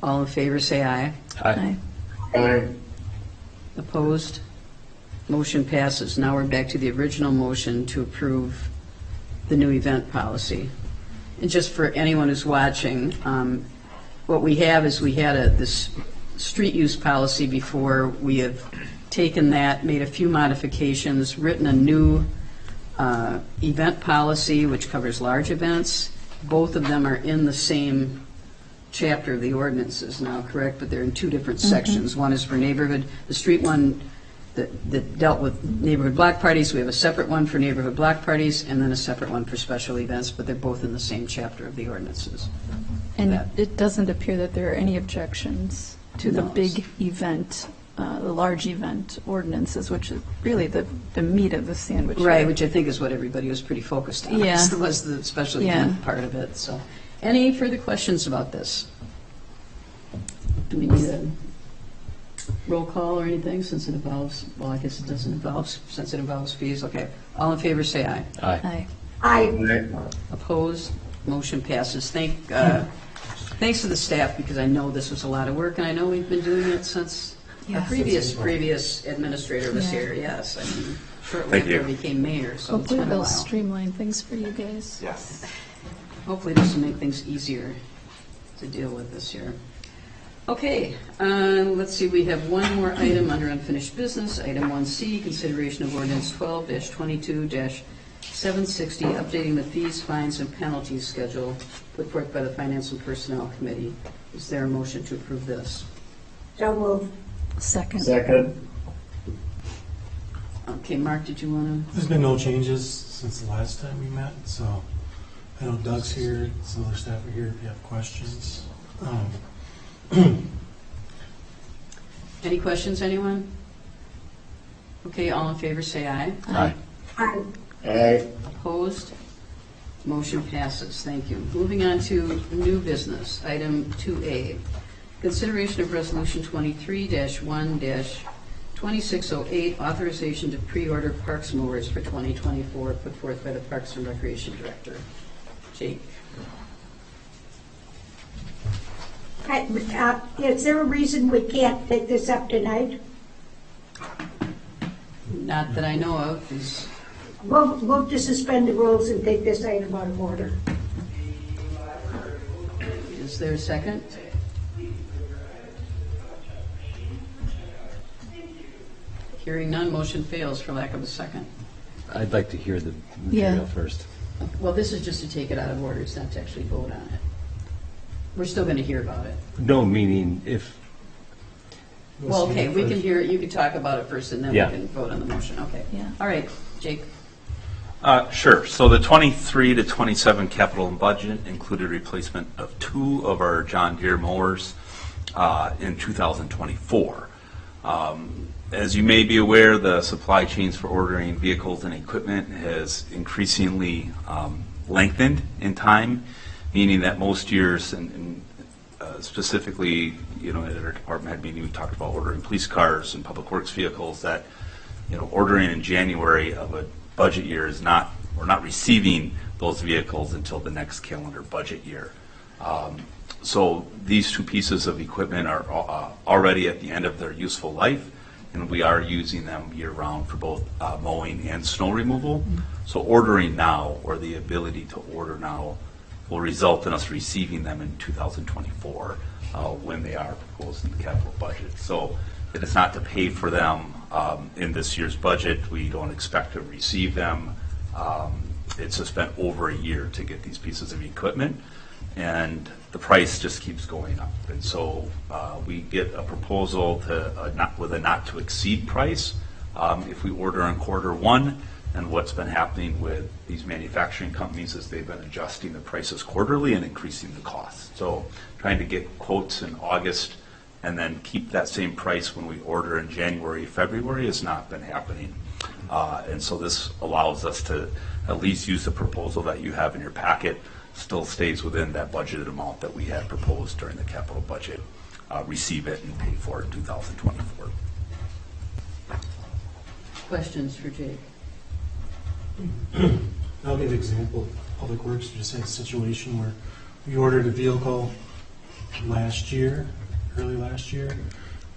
S1: All in favor, say aye.
S7: Aye.
S13: Aye.
S1: Opposed? Motion passes. Now we're back to the original motion to approve the new event policy. And just for anyone who's watching, what we have is we had this street use policy before. We have taken that, made a few modifications, written a new event policy which covers large events. Both of them are in the same chapter of the ordinances now, correct? But they're in two different sections. One is for neighborhood, the street one that dealt with neighborhood block parties. We have a separate one for neighborhood block parties and then a separate one for special events, but they're both in the same chapter of the ordinances.
S7: And
S1: That-
S7: it doesn't appear that there are any objections to the
S1: No.
S7: big event, the large event ordinances, which is really the meat of the sandwich.
S1: Right,
S7: here.
S1: which I think is what everybody was pretty focused on.
S7: Yeah.
S1: Was the special
S7: Yeah.
S1: event part of it, so. Any further questions about this? Do we need a roll call or anything, since it involves, well, I guess it doesn't involve, since it involves fees, okay. All in favor, say aye.
S11: Aye.
S4: I,
S1: Opposed? Motion passes. Thanks to the staff, because I know this was a lot of work, and I know we've been doing it since the
S7: Yeah.
S1: previous administrator was
S7: Yeah.
S1: here, yes. I mean, shortly
S10: Thank
S1: after I
S10: you.
S1: became mayor, so it's
S7: Hopefully
S1: been a
S7: they'll
S1: while.
S7: streamline things for you guys.
S10: Yes.
S1: Hopefully this will make things easier to deal with this year. Okay, let's see, we have one more item under unfinished business. Item 1C, consideration of ordinance 12-22-760, updating the fees, fines, and penalties schedule put forth by the Finance and Personnel Committee. Is there a motion to approve this?
S4: so move.
S7: Second.
S13: Second.
S1: Okay, Mark, did you want
S12: There's been no changes since the last time we met, so I know Doug's here, some other staff are here if you have questions.
S1: any questions, anyone? Okay, all in favor, say aye.
S11: Aye.
S4: I,
S13: Aye.
S1: Opposed? Motion passes. Thank you. Moving on to new business, item 2A. Consideration of Resolution 23-1-2608, authorization to pre-order parks mowers for 2024, put forth by the Parks and Recreation Director. Jake?
S4: is there a reason we can't take this up tonight?
S1: Not that I know of.
S4: We'll move to suspend the rules and take this item out of order.
S1: Is there a second? Hearing none, motion fails for lack of a second.
S11: I'd like to hear the
S7: Yeah.
S11: material first.
S1: Well, this is just to take it out of order. It's not to actually vote on it. We're still going to hear about it.
S11: No, meaning if,
S1: Well, okay, we can hear, you can talk about it first, and then we
S11: Yeah.
S1: can vote on the motion, okay.
S7: Yeah.
S1: All right, Jake.
S10: Sure. So the 23 to 27 capital and budget included replacement of 2 of our John Deere mowers in 2024. As you may be aware, the supply chains for ordering vehicles and equipment has increasingly lengthened in time, meaning that most years, and specifically, at our department head meeting, we talked about ordering police cars and public works vehicles that, ordering in January of a budget year we're not receiving those vehicles until the next calendar budget year. So these 2 pieces of equipment are already at the end of their useful life, and we are using them year-round for both mowing and snow removal. So ordering now, or the ability to order now, will result in us receiving them in 2024 when they are proposed in the capital budget. So it is not to pay for them in this year's budget. We don't expect to receive them. It's just been over a year to get these pieces of equipment, and the price just keeps going up. And so we get a proposal with a not-to-exceed price if we order in Q1. And what's been happening with these manufacturing companies is they've been adjusting the prices quarterly and increasing the cost. So trying to get quotes in August and then keep that same price when we order in January, February has not been happening. And so this allows us to at least use the proposal that you have in your packet, still stays within that budgeted amount that we had proposed during the capital budget, receive it and pay for it in 2024.
S1: Questions for Jake?
S12: I'll give an example. Public Works just had a situation where we ordered a vehicle early last year, and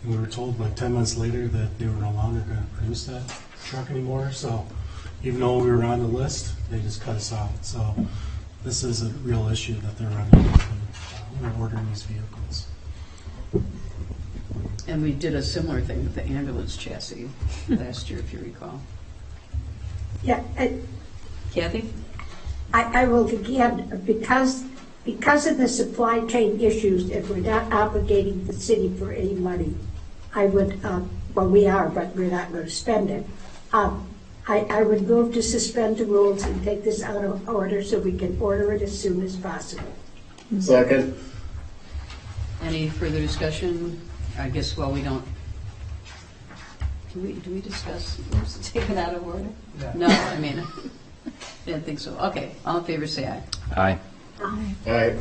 S12: we were told like 10 months later that they were no longer going to produce that truck anymore. So even though we were on the list, they just cut us out. So this is a real issue that they're running into when we're ordering these vehicles.
S1: And we did a similar thing with the ambulance chassis last year, if you recall.
S4: Yeah,
S1: Kathy?
S4: I will again, because of the supply chain issues, if we're not obligating the city for any money, I would, well, we are, but we're not going to spend it. I would move to suspend the rules and take this out of order so we can order it as soon as possible.
S13: Second.
S1: Any further discussion? I guess, well, we don't, do we discuss, take it out of order? No, I mean, didn't think so. Okay, all in favor, say aye.
S11: Aye.
S13: Aye.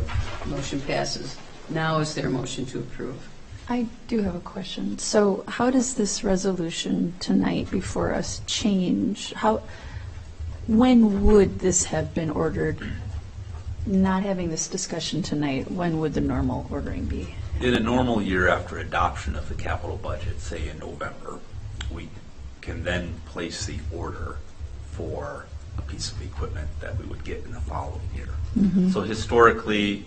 S1: Motion passes. Now is there a motion to approve?
S7: I do have a question. So how does this resolution tonight before us change? When would this have been ordered? Not having this discussion tonight, when would the normal ordering be?
S10: In a normal year after adoption of the capital budget, say in November, we can then place the order for a piece of equipment that we would get in the following year. So historically,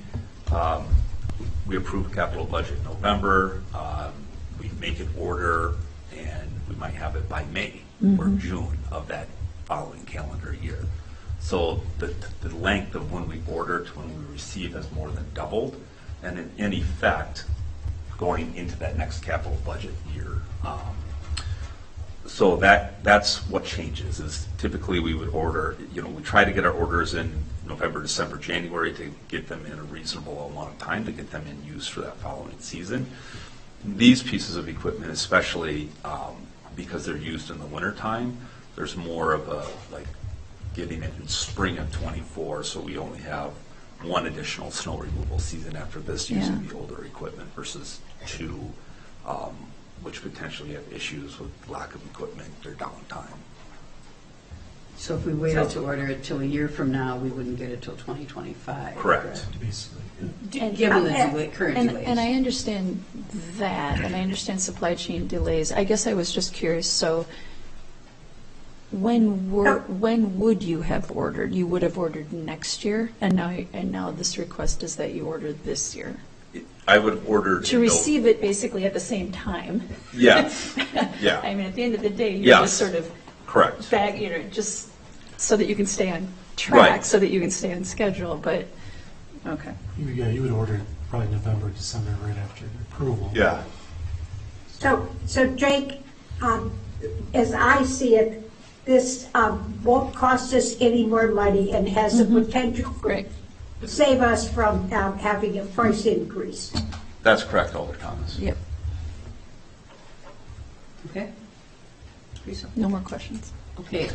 S10: we approve a capital budget in November, we make an order, and we might have it by May or June of that following calendar year. So the length of when we order to when we receive has more than doubled, and in effect, going into that next capital budget year. So that's what changes, is typically we would order, we try to get our orders in November, December, January to get them in a reasonable amount of time to get them in use for that following season. These pieces of equipment, especially because they're used in the wintertime, there's more of a, getting it in spring of '24, so we only have one additional snow removal season after this using the older equipment versus two, which potentially have issues with lack of equipment or downtime.
S1: So if we waited to order it till a year from now, we wouldn't get it till 2025.
S10: Correct.
S1: Given the current delays.
S7: And I understand that, and I understand supply chain delays. I guess I was just curious, so when would you have ordered? You would have ordered next year, and now this request is that you ordered this year?
S10: I would have ordered
S7: To receive it basically at the same time.
S10: Yeah, yeah.
S7: I mean, at the end of the day, you're
S10: Yes.
S7: just sort of
S10: Correct.
S7: just so that you can stay on track,
S10: Right.
S7: so that you can stay on schedule, but, okay.
S12: Yeah, you would order probably November, December, right after the approval.
S10: Yeah.
S4: So Jake, as I see it, this won't cost us any more money and has the potential to save us from having a price increase.
S10: That's correct, Alder Thomas.
S7: Yep.
S1: Okay. Teresa?
S7: No more questions.
S1: Okay,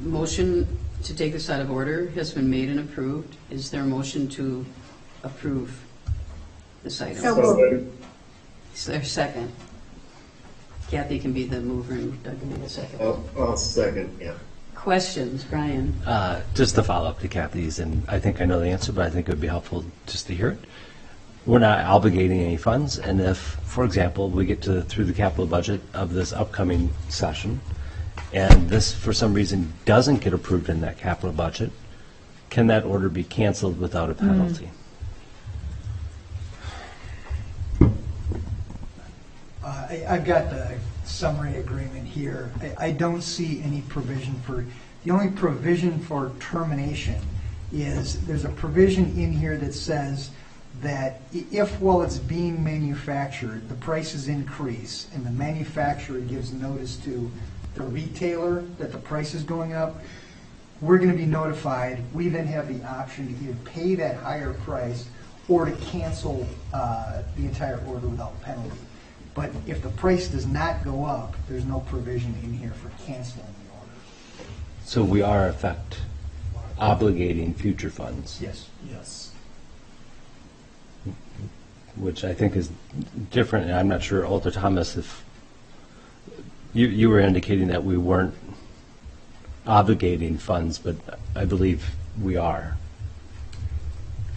S1: motion to take this out of order has been made and approved. Is there a motion to approve this item?
S4: So moved.
S1: Is there a second? Kathy can be the mover and Doug can be the second.
S13: I'll second, yeah.
S1: Questions, Brian?
S11: Just to follow up to Kathy's, and I think I know the answer, but I think it would be helpful just to hear it. We're not obligating any funds, and if, for example, we get through the capital budget of this upcoming session, and this, for some reason, doesn't get approved in that capital budget, can that order be canceled without a penalty?
S9: I've got the summary agreement here. I don't see any provision the only provision for termination is, there's a provision in here that says that if, while it's being manufactured, the prices increase and the manufacturer gives notice to the retailer that the price is going up, we're going to be notified. We then have the option to either pay that higher price or to cancel the entire order without penalty. But if the price does not go up, there's no provision in here for canceling the order.
S11: So we are, in effect, obligating future funds.
S9: Yes.
S12: Yes.
S11: Which I think is different, and I'm not sure, Alder Thomas, if you were indicating that we weren't obligating funds, but I believe we are.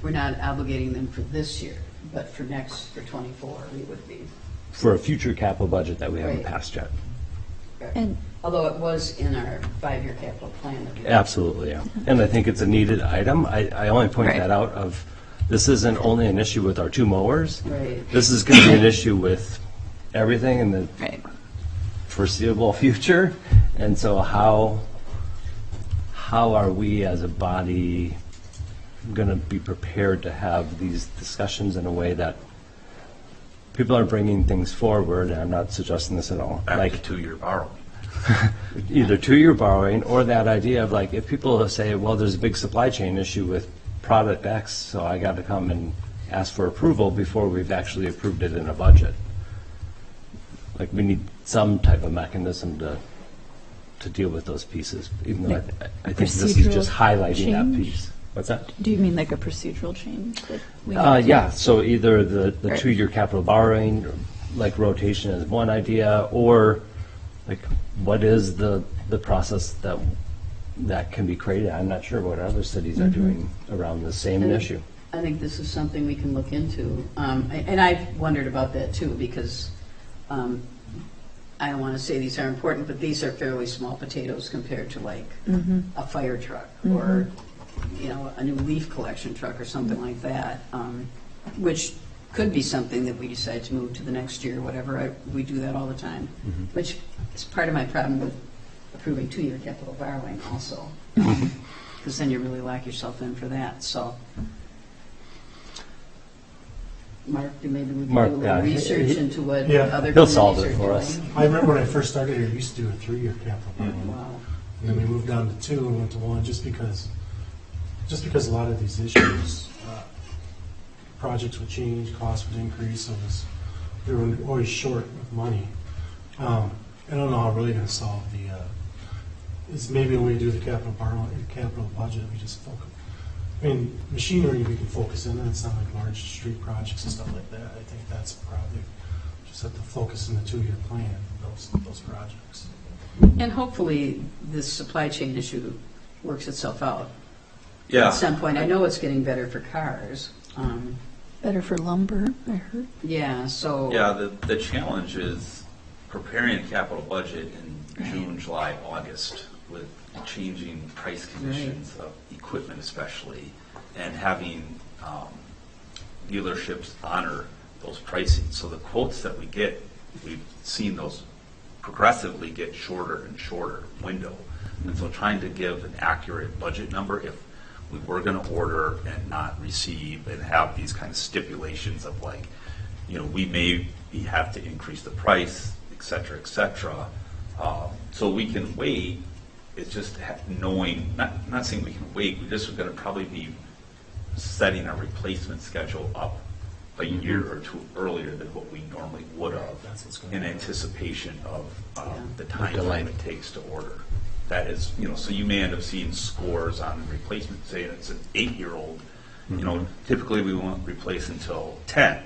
S1: We're not obligating them for this year, but for 24, we would be.
S11: For a future capital budget that we haven't
S1: Right.
S11: passed yet.
S7: And
S1: Although it was in our 5-year capital plan. that we-
S11: Absolutely, yeah. And I think it's a needed item. I only point
S7: Right.
S11: that out of, this isn't only an issue with our 2 mowers.
S1: Right.
S11: This is going to be an issue with everything in the
S7: right.
S11: foreseeable future. And so how are we as a body going to be prepared to have these discussions in a way that people are bringing things forward, and I'm not suggesting this at all.
S10: Back to 2-year borrowing.
S11: Either 2-year borrowing or that idea of if people say, well, there's a big supply chain issue with product X, so I got to come and ask for approval before we've actually approved it in a budget. We need some type of mechanism to deal with those pieces, even though I think this is just highlighting that piece. What's that?
S7: Do you mean like a procedural change that we need to-
S11: Yeah, so either the 2-year capital borrowing like rotation is one idea, or like what is the process that can be created? I'm not sure what other cities are doing around the same issue.
S1: I think this is something we can look into. And I've wondered about that too, because I don't want to say these are important, but these are fairly small potatoes compared to like a fire truck or, you know, a new leaf collection truck or something like that, which could be something that we decide to move to the next year, whatever. We do that all the time, which is part of my problem with approving 2-year capital borrowing also, because then you really lock yourself in for that. So, Mark, maybe we can do a little research into what other
S11: he'll solve
S12: it
S11: for us.
S12: I remember when I first started here, we used to do a 3-year capital plan.
S1: Wow.
S12: And then we moved down to 2 and went to 1 just because a lot of these issues, projects would change, costs would increase, so we were always short of money. I don't know how we're really going to solve it's maybe when we do the capital budget, we just focus. I mean, machinery we can focus in, and it's not like large street projects and stuff like that. I think that's probably just have to focus in the 2-year plan, those projects.
S1: And hopefully this supply chain issue works itself out.
S10: Yeah.
S1: At some point, I know it's getting better for cars.
S7: Better for lumber, I heard.
S1: Yeah, so.
S10: Yeah, the challenge is preparing a capital budget in June, July, August with changing price conditions of equipment especially, and having dealerships honor those pricing. So the quotes that we get, we've seen those progressively get shorter and shorter window. And so trying to give an accurate budget number, if we were going to order and not receive and have these kind of stipulations of like, you know, we may have to increase the price, et cetera, so we can wait. It's just knowing, not saying we can wait, we're just going to probably be setting our replacement schedule up a year or 2 earlier than what we normally would have in anticipation of the time frame it takes to order. That is, you know, so you may end up seeing scores on replacement, say it's an 8-year-old, you know, typically we won't replace until 10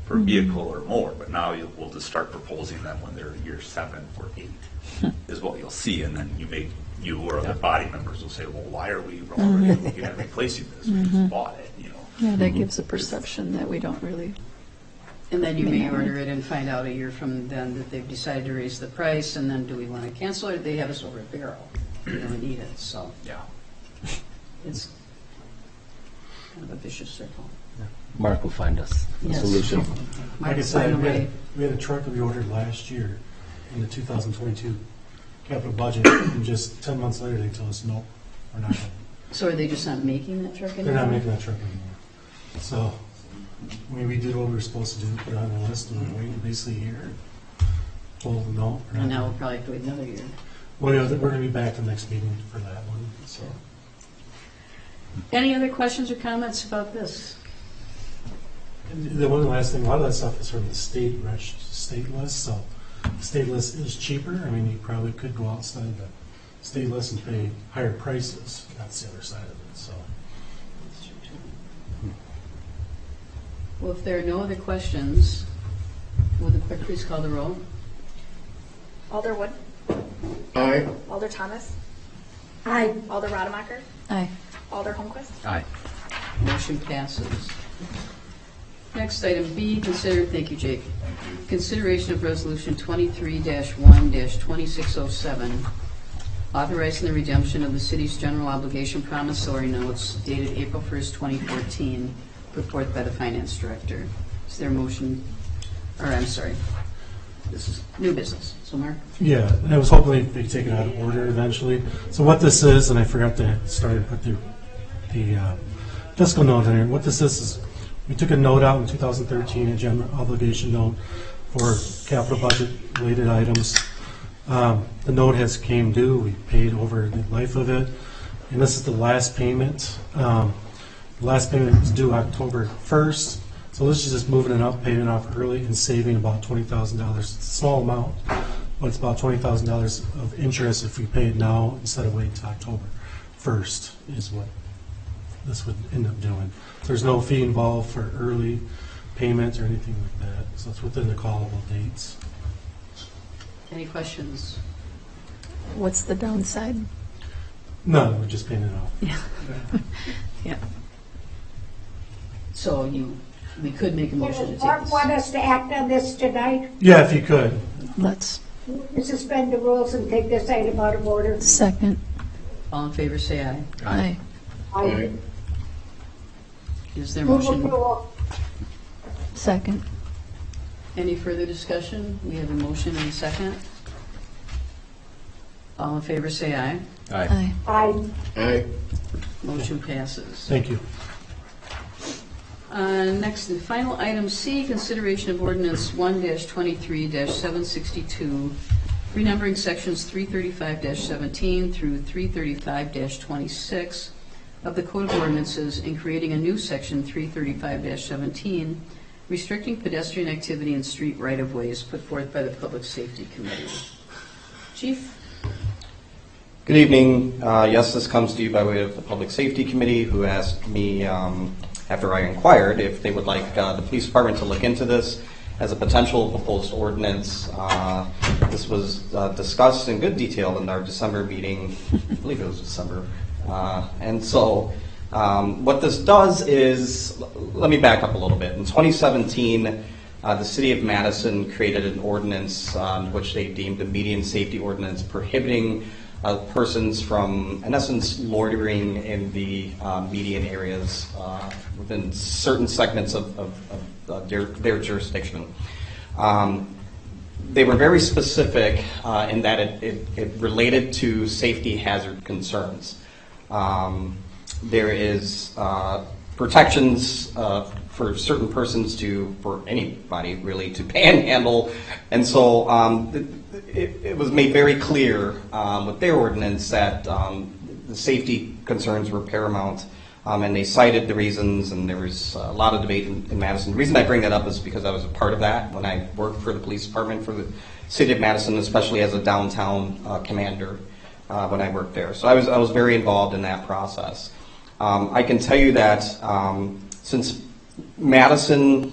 S10: per vehicle or more, but now we'll just start proposing them when they're year 7 or 8 is what you'll see, and then you or other body members will say, well, why are we already looking at replacing this? We just bought it, you know.
S7: Yeah, that gives a perception that we don't really.
S1: And then you may order it and find out a year from then that they've decided to raise the price, and then do we want to cancel it? They have us over a barrel. We don't need it, so.
S10: Yeah.
S1: It's kind of a vicious circle.
S11: Mark will find us a
S1: Yes.
S11: solution.
S12: Like I said, we had a truck that we ordered last year in the 2022 capital budget, and just 10 months later, they told us, nope, we're not going to.
S1: So are they just not making that truck anymore?
S12: They're not making that truck anymore. So, I mean, we did what we were supposed to do, put it on the list, and we waited basically a year. Told them no.
S1: And now we'll probably have to wait another year.
S12: Well, yeah, we're going to be back the next meeting for that one, so.
S1: Any other questions or comments about this?
S12: And the one last thing, a lot of that stuff is from the state list, so the state list is cheaper. I mean, you probably could go outside the state list and pay higher prices. That's the other side of it, so.
S1: Well, if there are no other questions, will the clerk please call the roll?
S2: Alder Wood.
S13: Aye.
S2: Alder Thomas.
S4: Aye.
S2: Alder Rademacher.
S7: Aye.
S2: Alder Holmquist.
S11: Aye.
S1: Motion passes. Next, item B, thank you, Jake. Consideration of Resolution 23-1-2607, authorizing the redemption of the city's general obligation promissory notes dated April 1st, 2014, put forth by the Finance Director. Is there a motion, or I'm sorry, this is new business. So, Mark?
S12: Yeah, and I was hoping they'd take it out of order eventually. So what this is, and I forgot to start and put the fiscal note in here. What this is we took a note out in 2013, a general obligation note for capital budget related items. The note has came due. We paid over the life of it, and this is the last payment. The last payment was due October 1st. So this is just moving it up, paying it off early, and saving about $20,000. It's a small amount, but it's about $20,000 of interest if we pay it now instead of waiting until October 1st is what this would end up doing. There's no fee involved for early payment or anything like that. So it's within the callable dates.
S1: Any questions?
S7: What's the downside?
S12: None, we're just paying it off.
S7: Yeah. Yeah.
S1: So we could make a motion to
S4: Does
S1: take
S4: Mark
S1: this.
S4: want us to act on this tonight?
S12: Yeah, if you could.
S7: Let's
S4: Suspend the rules and take this item out of order?
S7: second.
S1: All in favor, say aye.
S7: Aye.
S4: Aye.
S1: Is there
S4: Move
S1: motion?
S4: approval.
S7: Second.
S1: Any further discussion? We have a motion and a second. All in favor, say aye.
S7: Aye.
S4: Aye.
S13: Aye.
S1: Motion passes.
S12: Thank you.
S1: Next, the final item C, consideration of ordinance 1-23-762, renumbering sections 335-17 through 335-26 of the Code of Ordinances and creating a new section 335-17, restricting pedestrian activity in street right-of-ways, put forth by the Public Safety Committee. Chief?
S14: Good evening. Yes, this comes to you by way of the Public Safety Committee, who asked me, after I inquired, if they would like the police department to look into this as a potential proposed ordinance. This was discussed in good detail in our December meeting. I believe it was December. And so what this does is, let me back up a little bit. In 2017, the City of Madison created an ordinance which they deemed a median safety ordinance prohibiting persons from, in essence, loitering in the median areas within certain segments of their jurisdiction. They were very specific in that it related to safety hazard concerns. There is protections for certain persons for anybody really, to panhandle, and so it was made very clear with their ordinance that the safety concerns were paramount, and they cited the reasons, and there was a lot of debate in Madison. The reason I bring that up is because I was a part of that when I worked for the police department for the City of Madison, especially as a downtown commander when I worked there. So I was very involved in that process. I can tell you that since Madison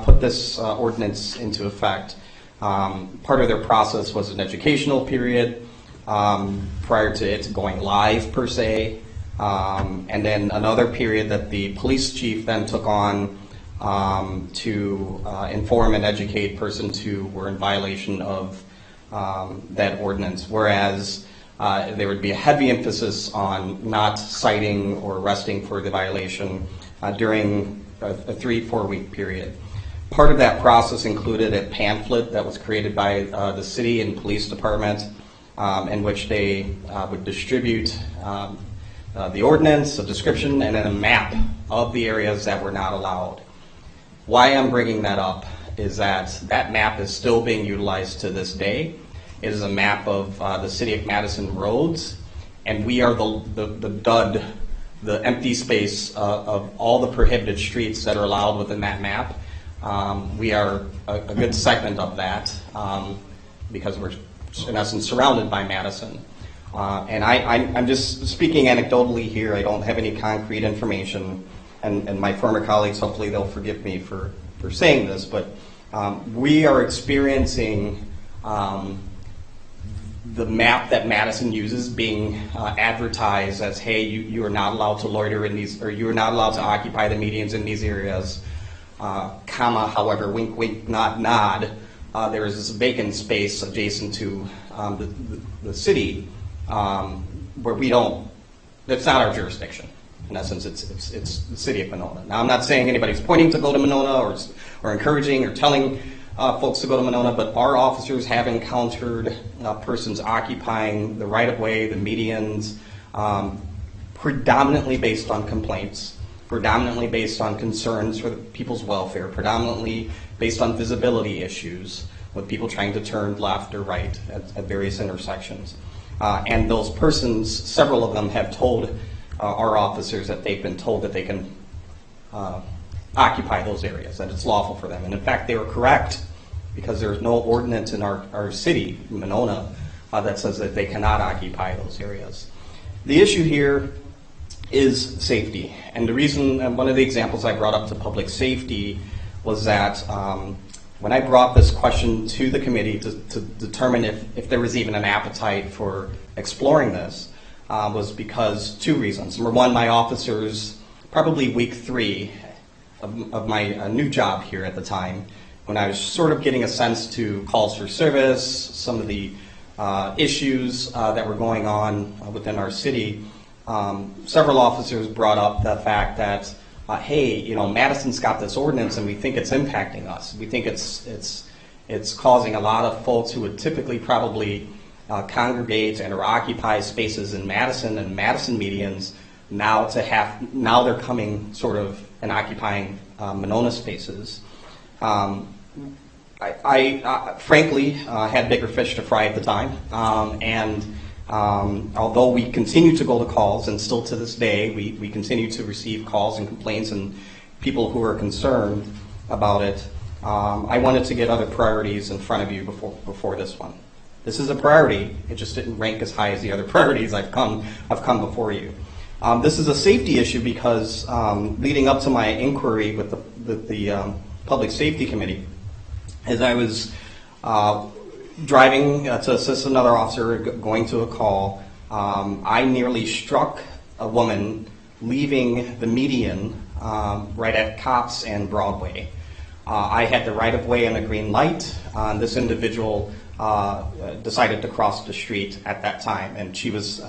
S14: put this ordinance into effect, part of their process was an educational period prior to it going live per se, and then another period that the police chief then took on to inform and educate persons who were in violation of that ordinance, whereas there would be a heavy emphasis on not citing or arresting for the violation during a 3-4 week period. Part of that process included a pamphlet that was created by the city and police department in which they would distribute the ordinance, a description, and then a map of the areas that were not allowed. Why I'm bringing that up is that that map is still being utilized to this day. It is a map of the City of Madison roads, and we are the dud, the empty space of all the prohibited streets that are allowed within that map. We are a good segment of that because we're in essence surrounded by Madison. And I'm just speaking anecdotally here. I don't have any concrete information, and my former colleagues, hopefully they'll forgive me for saying this, but we are experiencing the map that Madison uses being advertised as, hey, you are not allowed to loiter in these, or you are not allowed to occupy the medians in these areas, comma, however, wink, wink, nod, nod. There is this vacant space adjacent to the city where we don't, that's not our jurisdiction. In essence, it's the city of Monona. Now, I'm not saying anybody's pointing to go to Monona or encouraging or telling folks to go to Monona, but our officers have encountered persons occupying the right-of-way, the medians, predominantly based on complaints, predominantly based on concerns for the people's welfare, predominantly based on visibility issues with people trying to turn left or right at various intersections. And those persons, several of them have told our officers that they've been told that they can occupy those areas, that it's lawful for them. And in fact, they were correct, because there's no ordinance in our city, Monona, that says that they cannot occupy those areas. The issue here is safety. And the reason, one of the examples I brought up to public safety was that when I brought this question to the committee to determine if there was even an appetite for exploring this, was because two reasons. Number one, my officers, probably week 3 of my new job here at the time, when I was sort of getting a sense to calls for service, some of the issues that were going on within our city, several officers brought up the fact that, hey, you know, Madison's got this ordinance and we think it's impacting us. We think it's causing a lot of folks who would typically probably congregate and or occupy spaces in Madison and Madison medians now they're coming sort of and occupying Monona spaces. I frankly had bigger fish to fry at the time, and although we continue to go to calls, and still to this day we continue to receive calls and complaints and people who are concerned about it, I wanted to get other priorities in front of you before this one. This is a priority. It just didn't rank as high as the other priorities I've come before you. This is a safety issue because leading up to my inquiry with the Public Safety Committee, as I was driving to assist another officer going to a call, I nearly struck a woman leaving the median right at Cops and Broadway. I had the right of way and a green light. This individual decided to cross the street at that time, and she's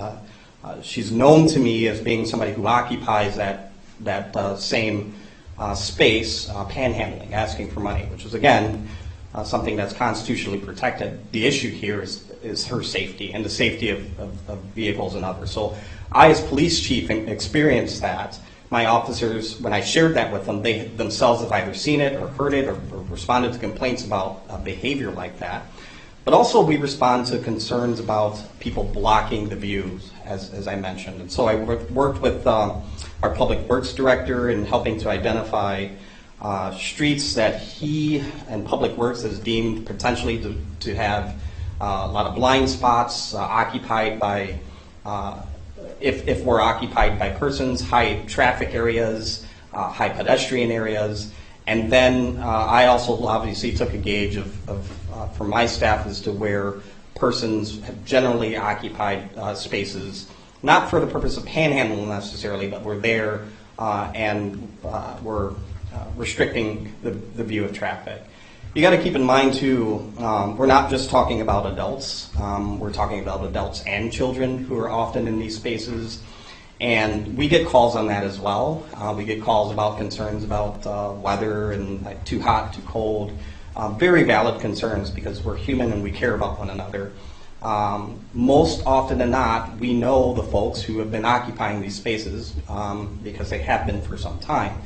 S14: known to me as being somebody who occupies that same space, panhandling, asking for money, which is again something that's constitutionally protected. The issue here is her safety and the safety of vehicles and others. So I, as police chief, experienced that. My officers, when I shared that with them, they themselves have either seen it or heard it or responded to complaints about behavior like that. But also we respond to concerns about people blocking the views, as I mentioned. And so I worked with our Public Works Director in helping to identify streets that he and Public Works has deemed potentially to have a lot of blind spots occupied by, if we're occupied by persons, high traffic areas, high pedestrian areas. And then I also obviously took a gauge from my staff as to where persons have generally occupied spaces, not for the purpose of panhandling necessarily, but we're there and we're restricting the view of traffic. You got to keep in mind too, we're not just talking about adults, we're talking about adults and children who are often in these spaces. And we get calls on that as well. We get calls about concerns about weather and like, too hot, too cold. Very valid concerns because we're human and we care about one another. Most often than not, we know the folks who have been occupying these spaces because they have been for some time.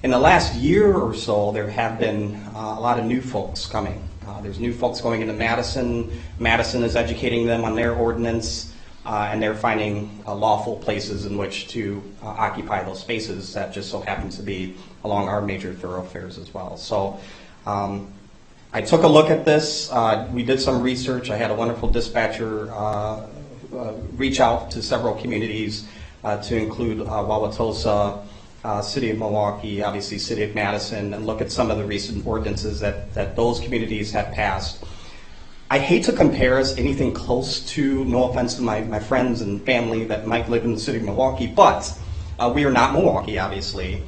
S14: In the last year or so, there have been a lot of new folks coming. There's new folks going into Madison. Madison is educating them on their ordinance. And they're finding lawful places in which to occupy those spaces that just so happen to be along our major thoroughfares as well. So I took a look at this. We did some research. I had a wonderful dispatcher reach out to several communities to include Wauwatosa, City of Milwaukee, obviously City of Madison, and look at some of the recent ordinances that those communities have passed. I hate to compare us anything close to, no offense to my friends and family that might live in the city of Milwaukee, but we are not Milwaukee, obviously.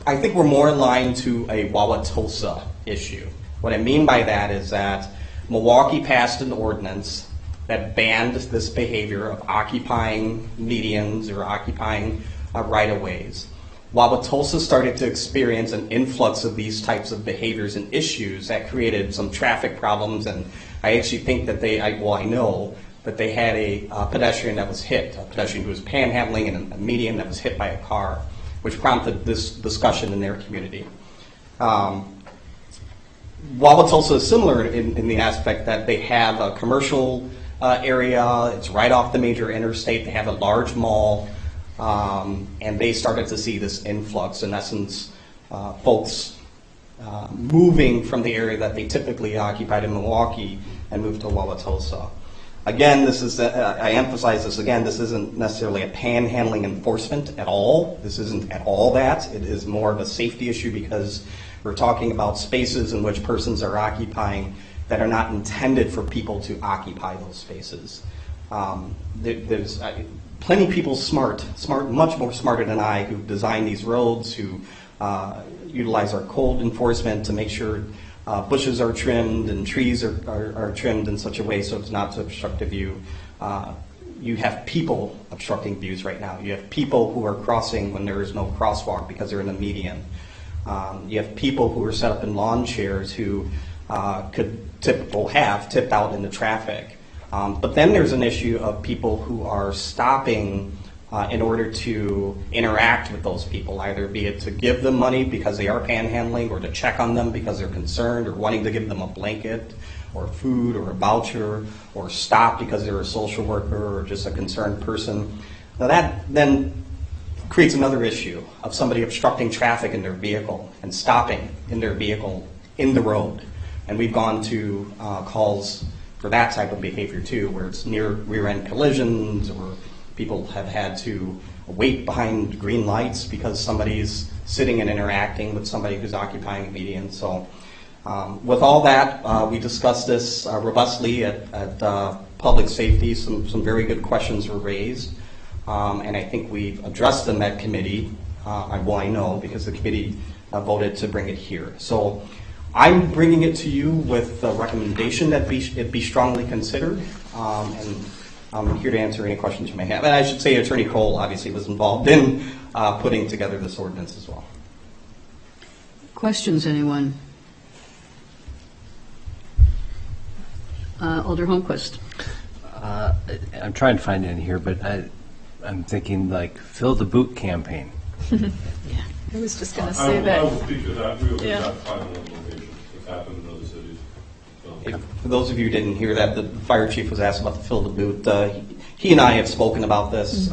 S14: I think we're more aligned to a Wauwatosa issue. What I mean by that is that Milwaukee passed an ordinance that banned this behavior of occupying medians or occupying right-of-ways. Wauwatosa started to experience an influx of these types of behaviors and issues that created some traffic problems, and I actually think that I know that they had a pedestrian that was hit, a pedestrian who was panhandling and a median that was hit by a car, which prompted this discussion in their community. Wauwatosa is similar in the aspect that they have a commercial area, it's right off the major interstate, they have a large mall, and they started to see this influx, in essence, folks moving from the area that they typically occupied in Milwaukee and moved to Wauwatosa. Again, this is, I emphasize this again, this isn't necessarily a panhandling enforcement at all. This isn't at all that. It is more of a safety issue because we're talking about spaces in which persons are occupying that are not intended for people to occupy those spaces. There's plenty of people smart, much more smarter than I, who design these roads, who utilize our code enforcement to make sure bushes are trimmed and trees are trimmed in such a way so it's not to obstruct the view. You have people obstructing views right now. You have people who are crossing when there is no crosswalk because they're in the median. You have people who are set up in lawn chairs who could have tipped out into traffic. But then there's an issue of people who are stopping in order to interact with those people, either be it to give them money because they are panhandling, or to check on them because they're concerned, or wanting to give them a blanket or food or a voucher, or stop because they're a social worker or just a concerned person. Now that then creates another issue of somebody obstructing traffic in their vehicle and stopping in their vehicle in the road. And we've gone to calls for that type of behavior too, where it's near rear-end collisions, or people have had to wait behind green lights because somebody's sitting and interacting with somebody who's occupying a median. So with all that, we discussed this robustly at Public Safety. Some very good questions were raised. And I think we've addressed them at committee. I know because the committee voted to bring it here. So I'm bringing it to you with the recommendation that it be strongly considered. And I'm here to answer any questions you may have. And I should say Attorney Cole obviously was involved in putting together this ordinance as well.
S1: Questions, anyone? Alder Holmquist.
S11: I'm trying to find it in here, but I'm thinking like fill the boot campaign.
S7: I was just going to say that.
S15: I will speak to that. We
S7: Yeah.
S15: got 500 locations. It's happened in other cities. So.
S14: For those of you who didn't hear that, the fire chief was asked about the fill the boot. He and I have spoken about this.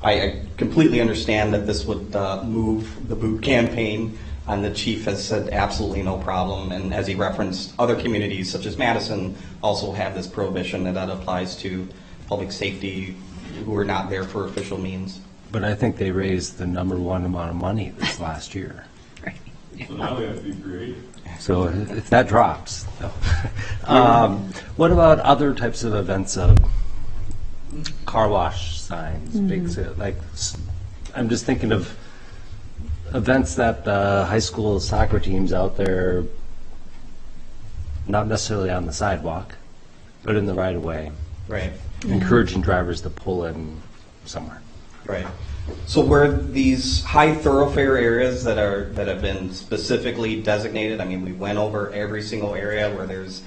S14: I completely understand that this would move the boot campaign, and the chief has said absolutely no problem. And as he referenced, other communities such as Madison also have this prohibition, and that applies to public safety who are not there for official means.
S11: But I think they raised the #1 amount of money this last year.
S1: Right.
S15: So now they have to be creative.
S11: So if that drops, what about other types of events of car wash signs, big like? I'm just thinking of events that high school soccer teams out there, not necessarily on the sidewalk, but in the right of way,
S14: Right.
S11: encouraging drivers to pull in somewhere.
S14: Right. So where these high thoroughfare areas that have been specifically designated, I mean, we went over every single area where there's,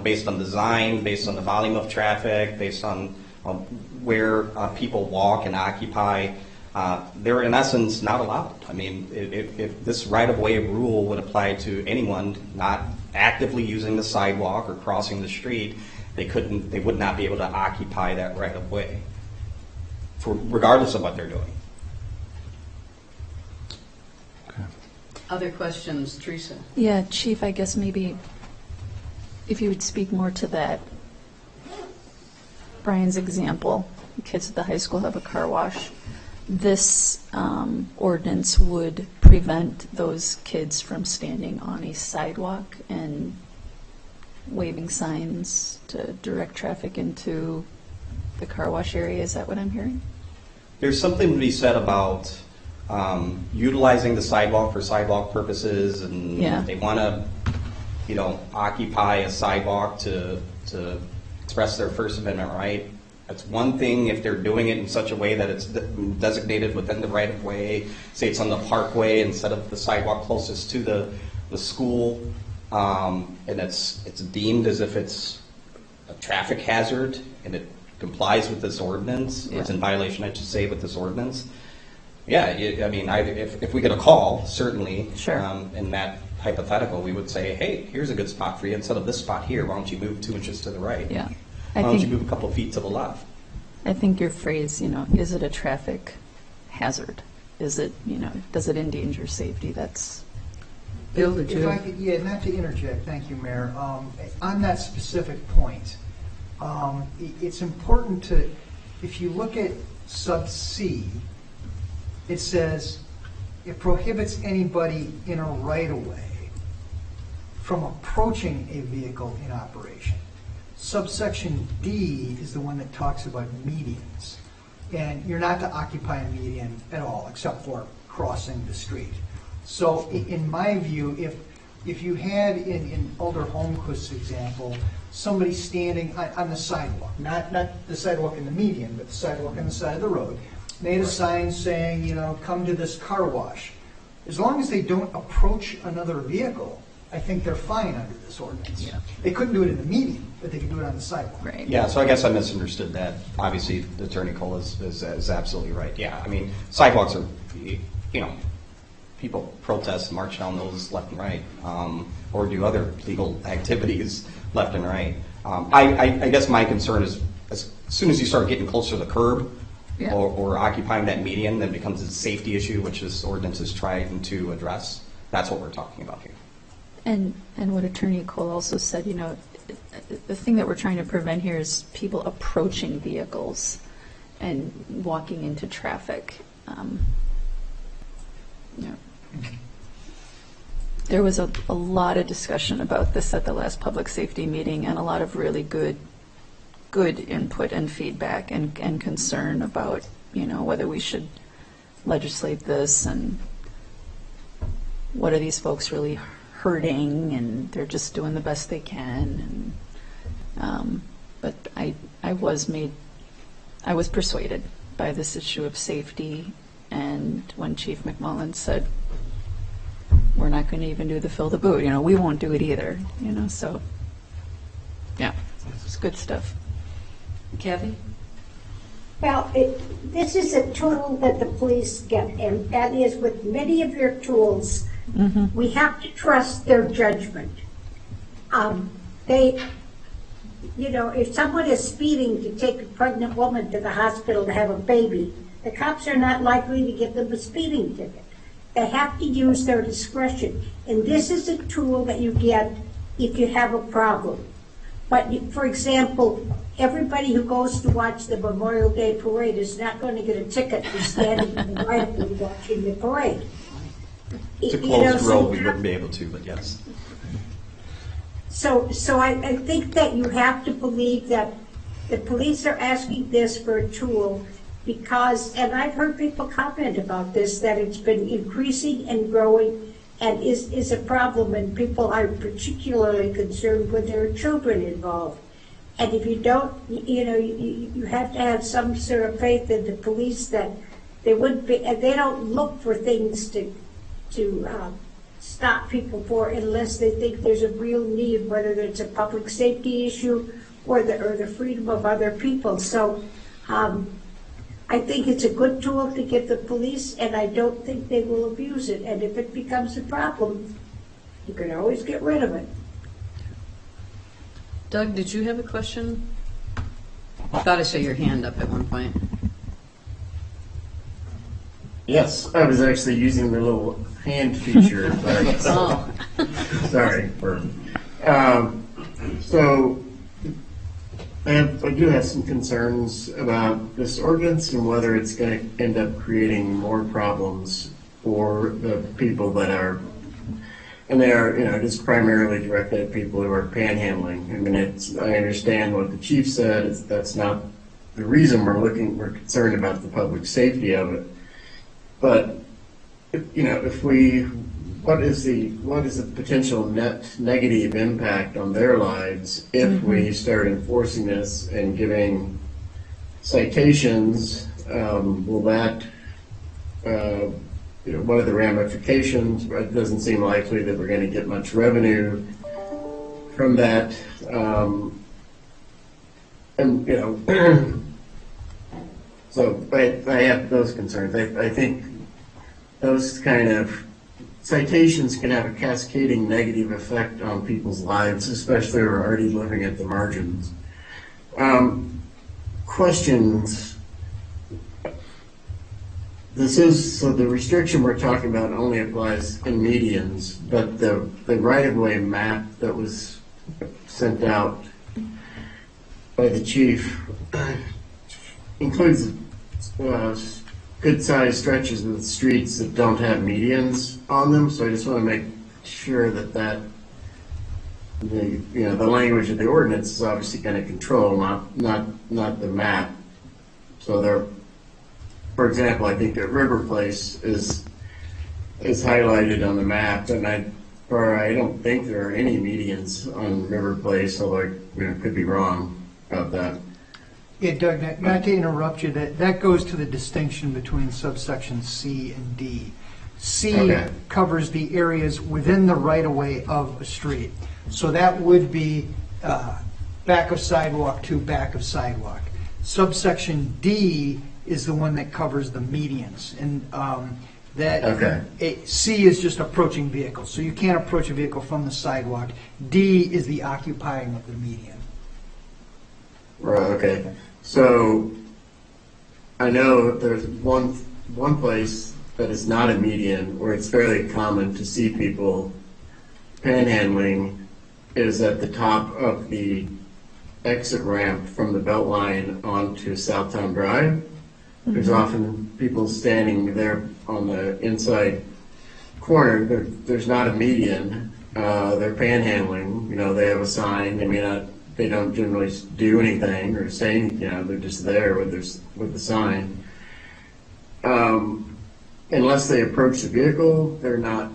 S14: based on design, based on the volume of traffic, based on where people walk and occupy, they're in essence not allowed. I mean, if this right-of-way rule would apply to anyone not actively using the sidewalk or crossing the street, they would not be able to occupy that right-of-way, regardless of what they're doing.
S1: Other questions, Teresa?
S7: Yeah, Chief, I guess maybe if you would speak more to that, Brian's example, kids at the high school have a car wash. This ordinance would prevent those kids from standing on a sidewalk and waving signs to direct traffic into the car wash area. Is that what I'm hearing?
S14: There's something to be said about utilizing the sidewalk for sidewalk purposes, and
S7: Yeah.
S14: if they want to, occupy a sidewalk to express their First Amendment right. That's one thing if they're doing it in such a way that it's designated within the right of way. Say it's on the parkway instead of the sidewalk closest to the school, and it's deemed as if it's a traffic hazard and it complies with this ordinance, or it's in violation, I should say, with this ordinance. Yeah, if we get a call, certainly,
S7: Sure.
S14: In that hypothetical, we would say, hey, here's a good spot for you. Instead of this spot here, why don't you move 2 inches to the right?
S7: Yeah.
S14: Why don't you move a couple feet to the left?
S7: I think your phrase, is it a traffic hazard? Is it, does it endanger safety? That's
S1: Bill, did
S9: If
S1: you?
S9: I could, yeah, not to interject, thank you, Mayor. On that specific point, it's important to, if you look at sub C, it says, it prohibits anybody in a right-of-way from approaching a vehicle in operation. Subsection D is the one that talks about medians. And you're not to occupy a median at all, except for crossing the street. So in my view, if you had in Alder Holmquist's example, somebody standing on the sidewalk, not the sidewalk in the median, but the sidewalk on the side of the road, made a sign saying, you know, come to this car wash. As long as they don't approach another vehicle, I think they're fine under this ordinance.
S7: Yeah.
S9: They couldn't do it in the median, but they could do it on the sidewalk.
S7: Right.
S14: Yeah, so I guess I misunderstood that. Obviously, Attorney Cole is absolutely right. Yeah, I mean, sidewalks are, you know, people protest, march down those left and right, or do other legal activities left and right. I guess my concern is as soon as you start getting closer to the curb
S7: Yeah.
S14: or occupying that median, then it becomes a safety issue, which this ordinance is trying to address. That's what we're talking about here.
S7: And what Attorney Cole also said, you know, the thing that we're trying to prevent here is people approaching vehicles and walking into traffic. You know, there was a lot of discussion about this at the last public safety meeting, and a lot of really good input and feedback and concern about, you know, whether we should legislate this and what are these folks really hurting, and they're just doing the best they can. And, but I was persuaded by this issue of safety, and when Chief McMullen said, we're not going to even do the fill the boot, you know, we won't do it either, you know, so, yeah, it's good stuff.
S1: Kathy?
S4: Well, this is a tool that the police get, and that is with many of your tools, we have to trust their judgment. You know, if someone is speeding to take a pregnant woman to the hospital to have a baby, the cops are not likely to give them a speeding ticket. They have to use their discretion. And this is a tool that you get if you have a problem. But, for example, everybody who goes to watch the Memorial Day Parade is not going to get a ticket for standing in the right of way watching the parade.
S14: It's a
S4: You know,
S14: closed
S4: so
S14: road,
S4: you
S14: we
S4: have-
S14: wouldn't be able to, but yes.
S4: So I think that you have to believe that the police are asking this for a tool because, and I've heard people comment about this, that it's been increasing and growing and is a problem, and people are particularly concerned when there are children involved. And if you don't, you know, you have to have some sort of faith in the police that they wouldn't be, and they don't look for things to stop people for unless they think there's a real need, whether it's a public safety issue or the freedom of other people. So I think it's a good tool to give the police, and I don't think they will abuse it. And if it becomes a problem, you can always get rid of it.
S1: Doug, did you have a question? I thought I saw your hand up at one point.
S13: Yes, I was actually using the little hand feature, but
S1: Oh.
S13: sorry for. So I do have some concerns about this ordinance and whether it's going to end up creating more problems for the people that are, and they are, you know, just primarily directed at people who are panhandling. I mean, I understand what the chief said. That's not the reason we're concerned about the public safety of it. But, you know, what is the potential net negative impact on their lives if we start enforcing this and giving citations? Will that, you know, what are the ramifications? It doesn't seem likely that we're going to get much revenue from that. And, you know, so I have those concerns. I think those kind of citations can have a cascading negative effect on people's lives, especially who are already living at the margins. Questions. so the restriction we're talking about only applies in medians, but the right-of-way map that was sent out by the chief includes good-sized stretches of the streets that don't have medians on them, so I just want to make sure that the language of the ordinance is obviously going to control, not the map. So there, for example, I think that River Place is highlighted on the map, and I don't think there are any medians on River Place, although I could be wrong about that.
S9: Yeah, Doug, not to interrupt you, that goes to the distinction between subsection C and D. C covers the areas within the right-of-way of a street. So that would be back of sidewalk to back of sidewalk. Subsection D is the one that covers the medians. And C is just approaching vehicles. So you can't approach a vehicle from the sidewalk. D is the occupying of the median.
S13: Right, okay. So I know there's one place that is not a median where it's fairly common to see people panhandling is at the top of the exit ramp from the Beltline onto Southtown Drive. Mm-hmm. There's often people standing there on the inside corner. There's not a median. They're panhandling. They have a sign. They don't generally do anything or say anything. They're just there with the sign. Unless they approach the vehicle, they're not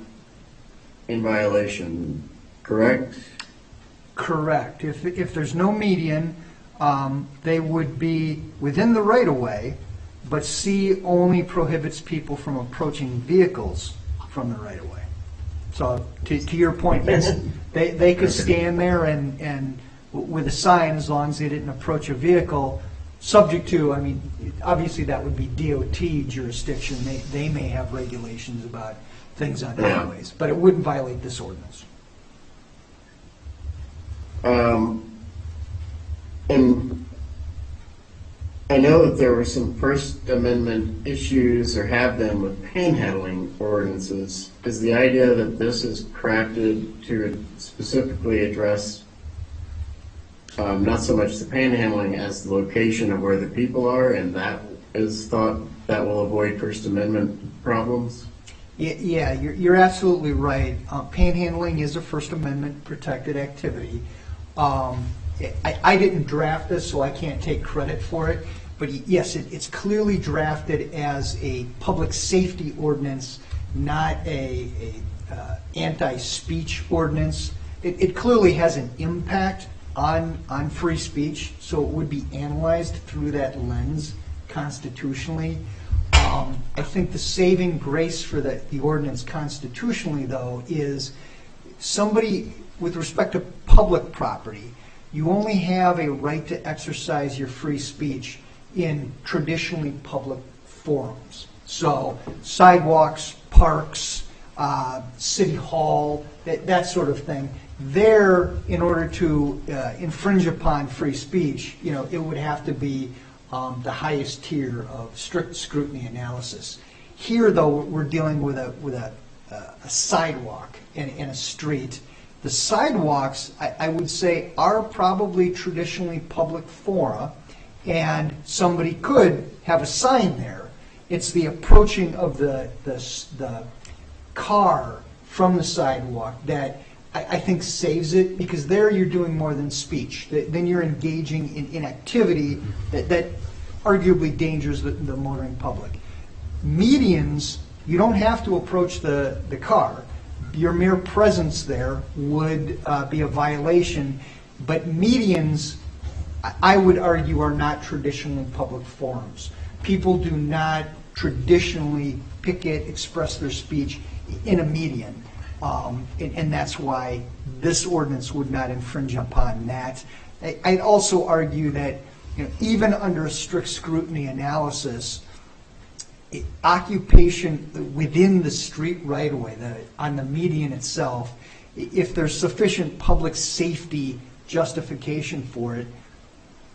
S13: in violation, correct?
S9: Correct. If there's no median, they would be within the right-of-way, but C only prohibits people from approaching vehicles from the right-of-way. So to your point, yes, they could stand there and with a sign as long as they didn't approach a vehicle, subject to, obviously that would be DOT jurisdiction. They may have regulations about things on highways, but it wouldn't violate this ordinance.
S13: And I know that there were some First Amendment issues, or have been, with panhandling ordinances. Is the idea that this is crafted to specifically address not so much the panhandling as the location of where the people are, and that is thought that will avoid First Amendment problems?
S9: Yeah, you're absolutely right. Panhandling is a First Amendment protected activity. I didn't draft this, so I can't take credit for it. But yes, it's clearly drafted as a public safety ordinance, not a anti-speech ordinance. It clearly has an impact on free speech, so it would be analyzed through that lens constitutionally. I think the saving grace for the ordinance constitutionally, though, is somebody, with respect to public property, you only have a right to exercise your free speech in traditionally public forums. So sidewalks, parks, city hall, that sort of thing. There, in order to infringe upon free speech, it would have to be the highest tier of strict scrutiny analysis. Here, though, we're dealing with a sidewalk in a street. The sidewalks, I would say, are probably traditionally public fora, and somebody could have a sign there. It's the approaching of the car from the sidewalk that I think saves it, because there you're doing more than speech. Then you're engaging in activity that arguably endangers the motoring public. Medians, you don't have to approach the car. Your mere presence there would be a violation, but medians, I would argue, are not traditionally public forums. People do not traditionally picket, express their speech in a median. And that's why this ordinance would not infringe upon that. I'd also argue that even under a strict scrutiny analysis, occupation within the street right-of-way, on the median itself, if there's sufficient public safety justification for it,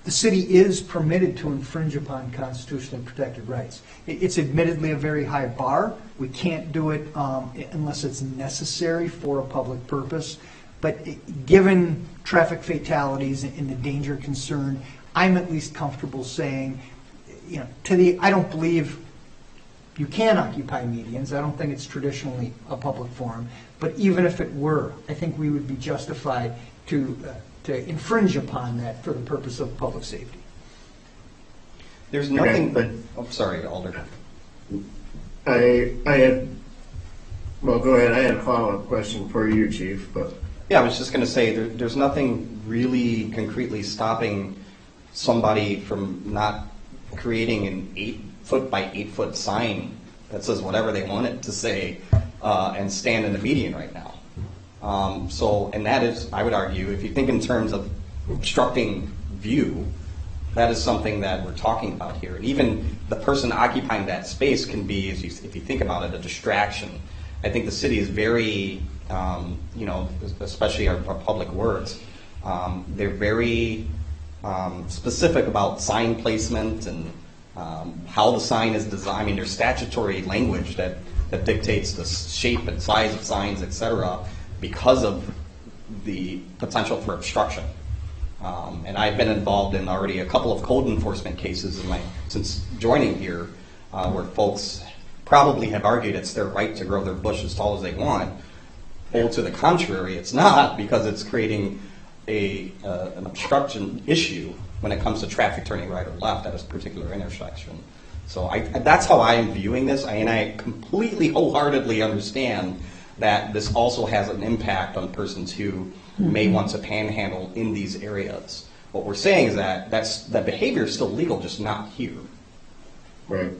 S9: the city is permitted to infringe upon constitutionally protected rights. It's admittedly a very high bar. We can't do it unless it's necessary for a public purpose. But given traffic fatalities and the danger concern, I'm at least comfortable saying, I don't believe you can occupy medians. I don't think it's traditionally a public forum. But even if it were, I think we would be justified to infringe upon that for the purpose of public safety.
S14: There's nothing, I'm sorry, Alder.
S13: Well, go ahead. I had a follow-up question for you, Chief. But
S14: yeah, I was just going to say there's nothing really concretely stopping somebody from not creating an 8-foot by 8-foot sign that says whatever they want it to say and stand in the median right now. And that is, I would argue, if you think in terms of obstructing view, that is something that we're talking about here. And even the person occupying that space can be, if you think about it, a distraction. I think the city is very, especially our public works, they're very specific about sign placement and how the sign is designed. I mean, there's statutory language that dictates the shape and size of signs, et cetera, because of the potential for obstruction. And I've been involved in already a couple of code enforcement cases since joining here, where folks probably have argued it's their right to grow their bush as tall as they want. Well, to the contrary, it's not, because it's creating an obstruction issue when it comes to traffic turning right or left at a particular intersection. So that's how I am viewing this, and I completely wholeheartedly understand that this also has an impact on persons who may want to panhandle in these areas. What we're saying is that behavior is still legal, just not here.
S13: Right.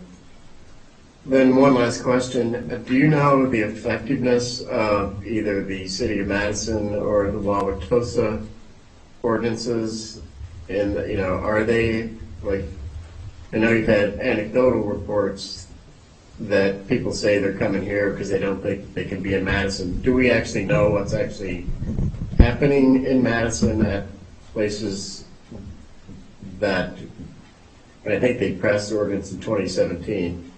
S13: Then one last question. Do you know the effectiveness of either the City of Madison or the Wauwatosa ordinances? And, are they, like, I know you've had anecdotal reports that people say they're coming here because they don't think they can be in Madison. Do we actually know what's actually happening in Madison at places that, and I think they passed the ordinance in 2017.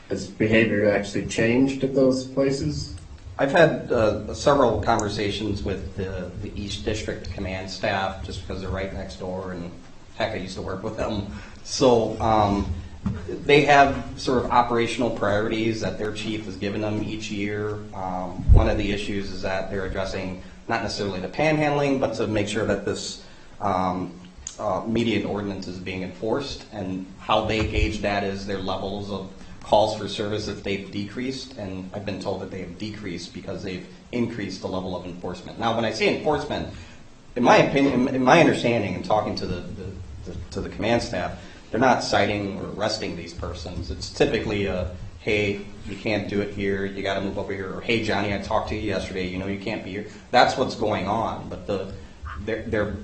S13: Has behavior actually changed at those places?
S14: I've had several conversations with the East District command staff, just because they're right next door, and heck, I used to work with them. So they have sort of operational priorities that their chief has given them each year. One of the issues is that they're addressing not necessarily the panhandling, but to make sure that this median ordinance is being enforced, and how they gauge that is their levels of calls for service if they've decreased, and I've been told that they have decreased because they've increased the level of enforcement. Now, when I say enforcement, in my opinion, in my understanding, and talking to the command staff, they're not citing or arresting these persons. It's typically hey, you can't do it here, you got to move over here, or hey, Johnny, I talked to you yesterday, you can't be here. That's what's going on, but they're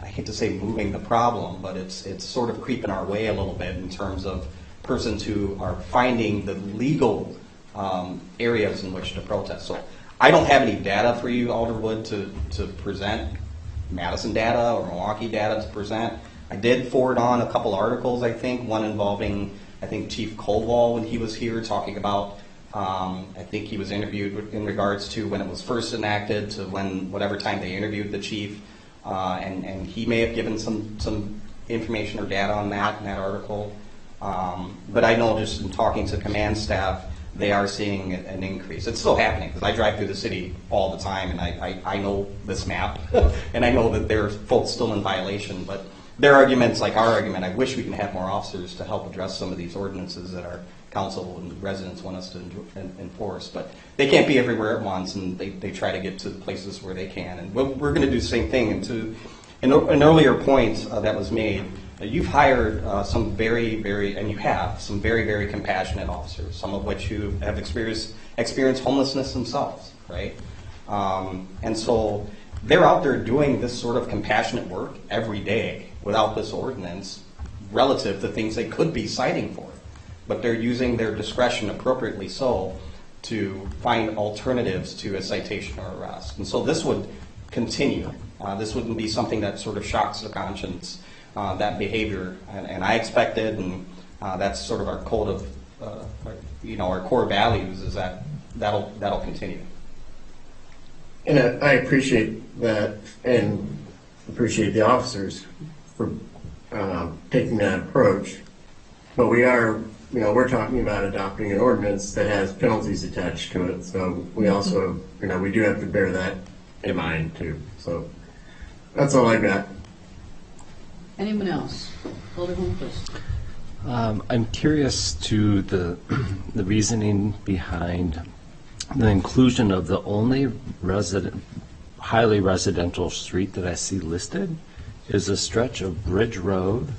S14: I hate to say moving the problem, but it's sort of creeping our way a little bit in terms of persons who are finding the legal areas in which to protest. So I don't have any data for you, Alderwood, to present, Madison data or Milwaukee data to present. I did forward on a couple articles, I think, one involving, Chief Coldwell when he was here, talking about, I think he was interviewed in regards to when it was first enacted to whatever time they interviewed the chief, and he may have given some information or data on that in that article. But I know just in talking to command staff, they are seeing an increase. It's still happening because I drive through the city all the time, and I know this map, and I know that there are folks still in violation. But their arguments, like our argument, I wish we can have more officers to help address some of these ordinances that our council and residents want us to enforce. But they can't be everywhere at once, and they try to get to the places where they can. And we're going to do the same thing. And to an earlier point that was made, you've hired some very, very compassionate officers, some of which who have experienced homelessness themselves, right? And so they're out there doing this sort of compassionate work every day without this ordinance relative to things they could be citing for. But they're using their discretion appropriately so to find alternatives to a citation or arrest. And so this would continue. This wouldn't be something that sort of shocks the conscience that behavior. And I expect it, and that's sort of our code of, our core values is that that'll continue.
S13: And I appreciate that and appreciate the officers for taking that approach. But we are, we're talking about adopting an ordinance that has penalties attached to it. So we also, we do have to bear that in mind too. So that's all I got.
S1: Anyone else? Alderman Quist.
S11: I'm curious to the reasoning behind the inclusion of the only highly residential street that I see listed is a stretch of Bridge Road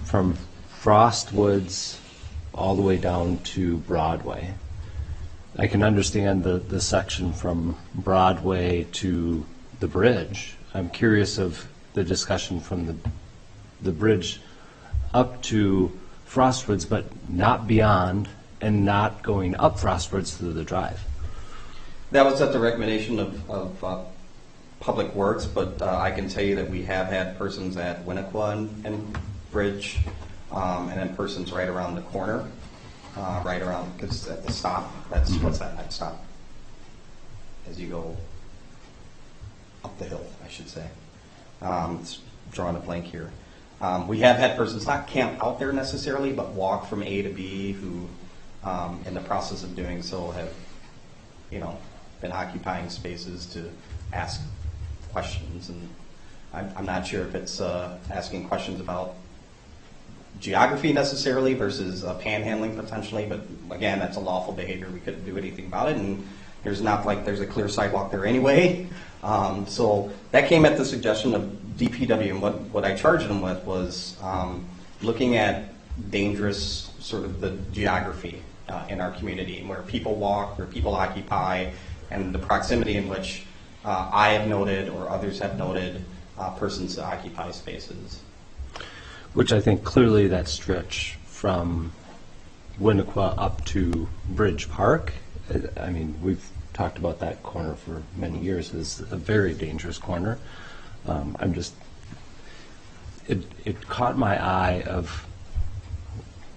S11: from Frostwoods all the way down to Broadway. I can understand the section from Broadway to the bridge. I'm curious of the discussion from the bridge up to Frostwoods, but not beyond and not going up Frostwoods through the drive.
S14: That was at the recommendation of Public Works, but I can tell you that we have had persons at Winnequa and Bridge, and then persons right around the corner, because at the stop, what's that next stop? As you go up the hill, I should say. It's drawing a blank here. We have had persons not camp out there necessarily, but walk from A to B who, in the process of doing so, have, been occupying spaces to ask questions. And I'm not sure if it's asking questions about geography necessarily versus panhandling potentially, but again, that's a lawful behavior. We couldn't do anything about it, and there's not like there's a clear sidewalk there anyway. So that came at the suggestion of DPW, and what I charged them with was looking at dangerous sort of the geography in our community, where people walk, where people occupy, and the proximity in which I have noted or others have noted persons occupy spaces.
S11: Which I think clearly that stretch from Winnequa up to Bridge Park, I mean, we've talked about that corner for many years as a very dangerous corner. It caught my eye of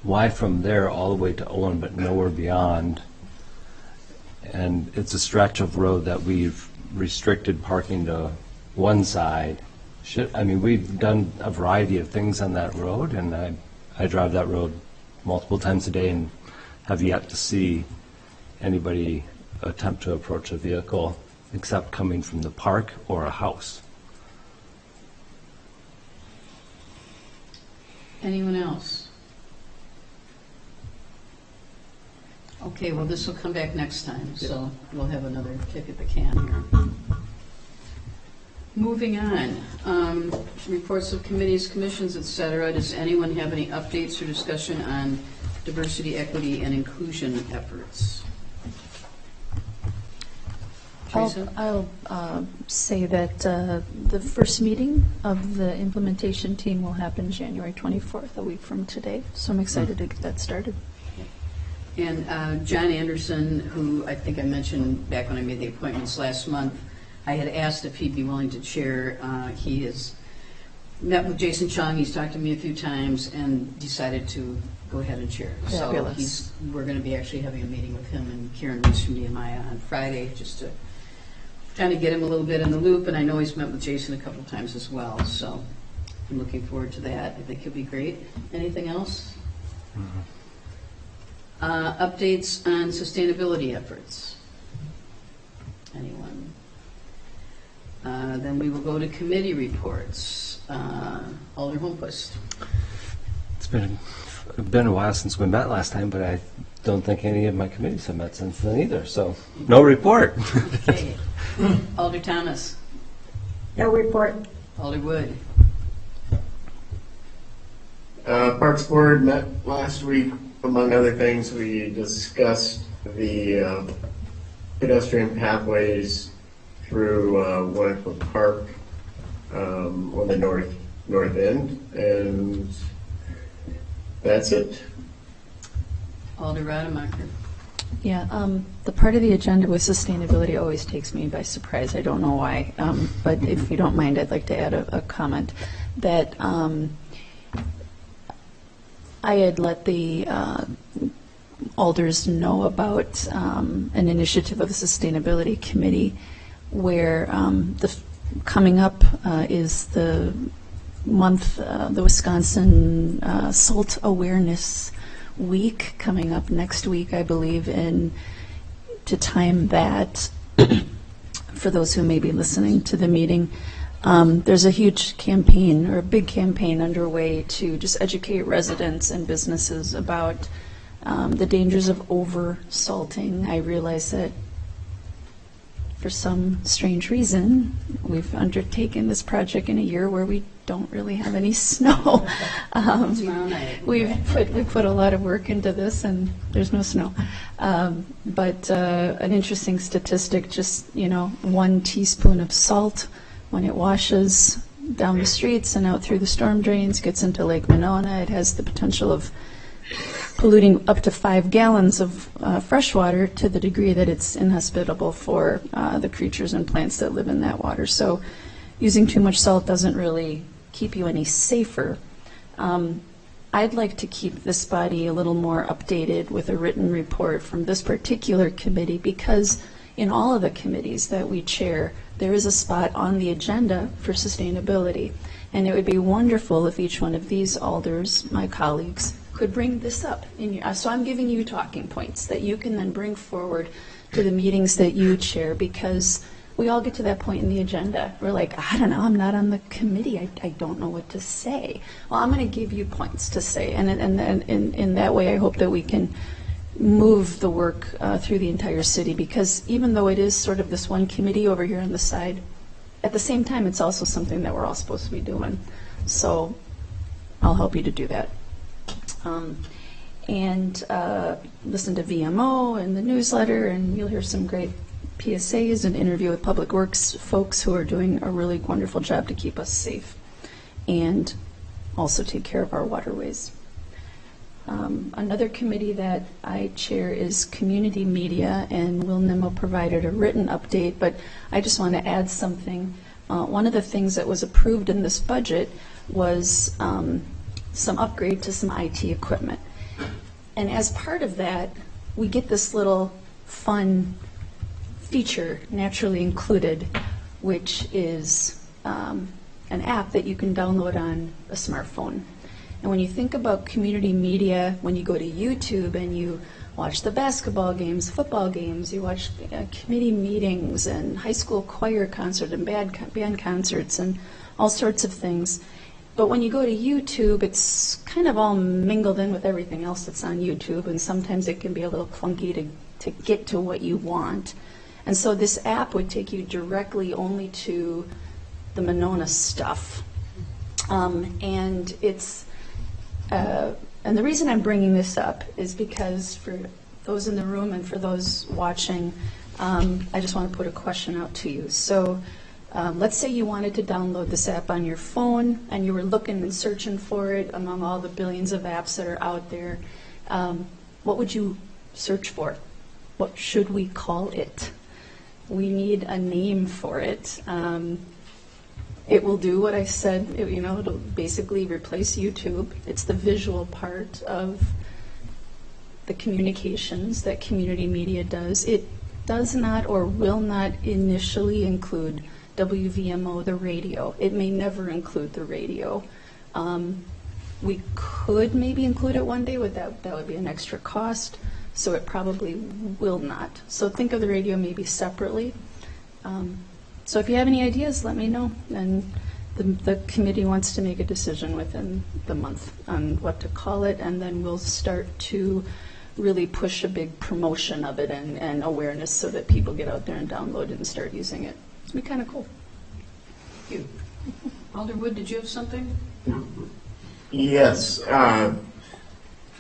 S11: why from there all the way to Owen but nowhere beyond. And it's a stretch of road that we've restricted parking to one side. We've done a variety of things on that road, and I drive that road multiple times a day and have yet to see anybody attempt to approach a vehicle except coming from the park or a house.
S1: Anyone else? Okay, well, this will come back next time, so we'll have another kick at the can here. Moving on, reports of committees, commissions, et cetera. Does anyone have any updates or discussion on diversity, equity, and inclusion efforts? Teresa?
S7: I'll say that the first meeting of the implementation team will happen January 24th, a week from today. So I'm excited to get that started.
S1: And John Anderson, who I think I mentioned back when I made the appointments last month, I had asked if he'd be willing to chair. He has met with Jason Chung. He's talked to me a few times and decided to go ahead and chair.
S7: Fabulous.
S1: So we're going to be actually having a meeting with him and Karen Reese from Nehemiah on Friday, just to trying to get him a little bit in the loop. And I know he's met with Jason a couple of times as well. So I'm looking forward to that. I think he'll be great. Anything else? Mm-hmm. Updates on sustainability efforts? Anyone? Then we will go to committee reports. Alder Holmquist.
S11: It's been a while since we met last time, but I don't think any of my committees have met since then either, so no report.
S1: Okay. Alder Thomas.
S4: No report.
S1: Alder Wood.
S13: Parks Board met last week. Among other things, we discussed the pedestrian pathways through Winnequa Park on the north end, and that's it.
S1: Alder Rademacher.
S7: Yeah, the part of the agenda with sustainability always takes me by surprise. I don't know why, but if you don't mind, I'd like to add a comment. that I had let the alders know about an initiative of the Sustainability Committee where coming up is the month, the Wisconsin Salt Awareness Week, coming up next week, I believe, and to time that, for those who may be listening to the meeting, there's a huge campaign or a big campaign underway to just educate residents and businesses about the dangers of over-salting. I realize that for some strange reason, we've undertaken this project in a year where we don't really have any snow. We put a lot of work into this, and there's no snow. But an interesting statistic: just 1 teaspoon of salt, when it washes down the streets and out through the storm drains, gets into Lake Monona, it has the potential of polluting up to 5 gallons of fresh water, to the degree that it's inhospitable for the creatures and plants that live in that water. So using too much salt doesn't really keep you any safer. I'd like to keep this body a little more updated with a written report from this particular committee, because in all of the committees that we chair, there is a spot on the agenda for sustainability. And it would be wonderful if each one of these alders, my colleagues, could bring this up. So I'm giving you talking points that you can then bring forward to the meetings that you chair, because we all get to that point in the agenda. We're like, I don't know, I'm not on the committee. I don't know what to say. Well, I'm going to give you points to say. And in that way, I hope that we can move the work through the entire city, because even though it is sort of this one committee over here on the side, at the same time, it's also something that we're all supposed to be doing. So I'll help you to do that. And listen to VMO and the newsletter, and you'll hear some great PSAs and interview with Public Works folks who are doing a really wonderful job to keep us safe and also take care of our waterways. Another committee that I chair is Community Media, and Will Nimmo provided a written update, but I just want to add something. One of the things that was approved in this budget was some upgrade to some IT equipment. And as part of that, we get this little fun feature naturally included, which is an app that you can download on a smartphone. And when you think about community media, when you go to YouTube and you watch the basketball games, football games, you watch committee meetings and high school choir concert and band concerts and all sorts of things. But when you go to YouTube, it's kind of all mingled in with everything else that's on YouTube, and sometimes it can be a little clunky to get to what you want. And so this app would take you directly only to the Monona stuff. And it's and the reason I'm bringing this up is because for those in the room and for those watching, I just want to put a question out to you. So let's say you wanted to download this app on your phone and you were looking and searching for it among all the billions of apps that are out there. What would you search for? What should we call it? We need a name for it. It will do what I said, it'll basically replace YouTube. It's the visual part of the communications that community media does. It does not or will not initially include WVMO, the radio. It may never include the radio. We could maybe include it one day, but that would be an extra cost, so it probably will not. So think of the radio maybe separately. So if you have any ideas, let me know. And the committee wants to make a decision within the month on what to call it, and then we'll start to really push a big promotion of it and awareness so that people get out there and download it and start using it. It's be kind of cool.
S1: Thank you. Alder Wood, did you have something?
S13: Yes. I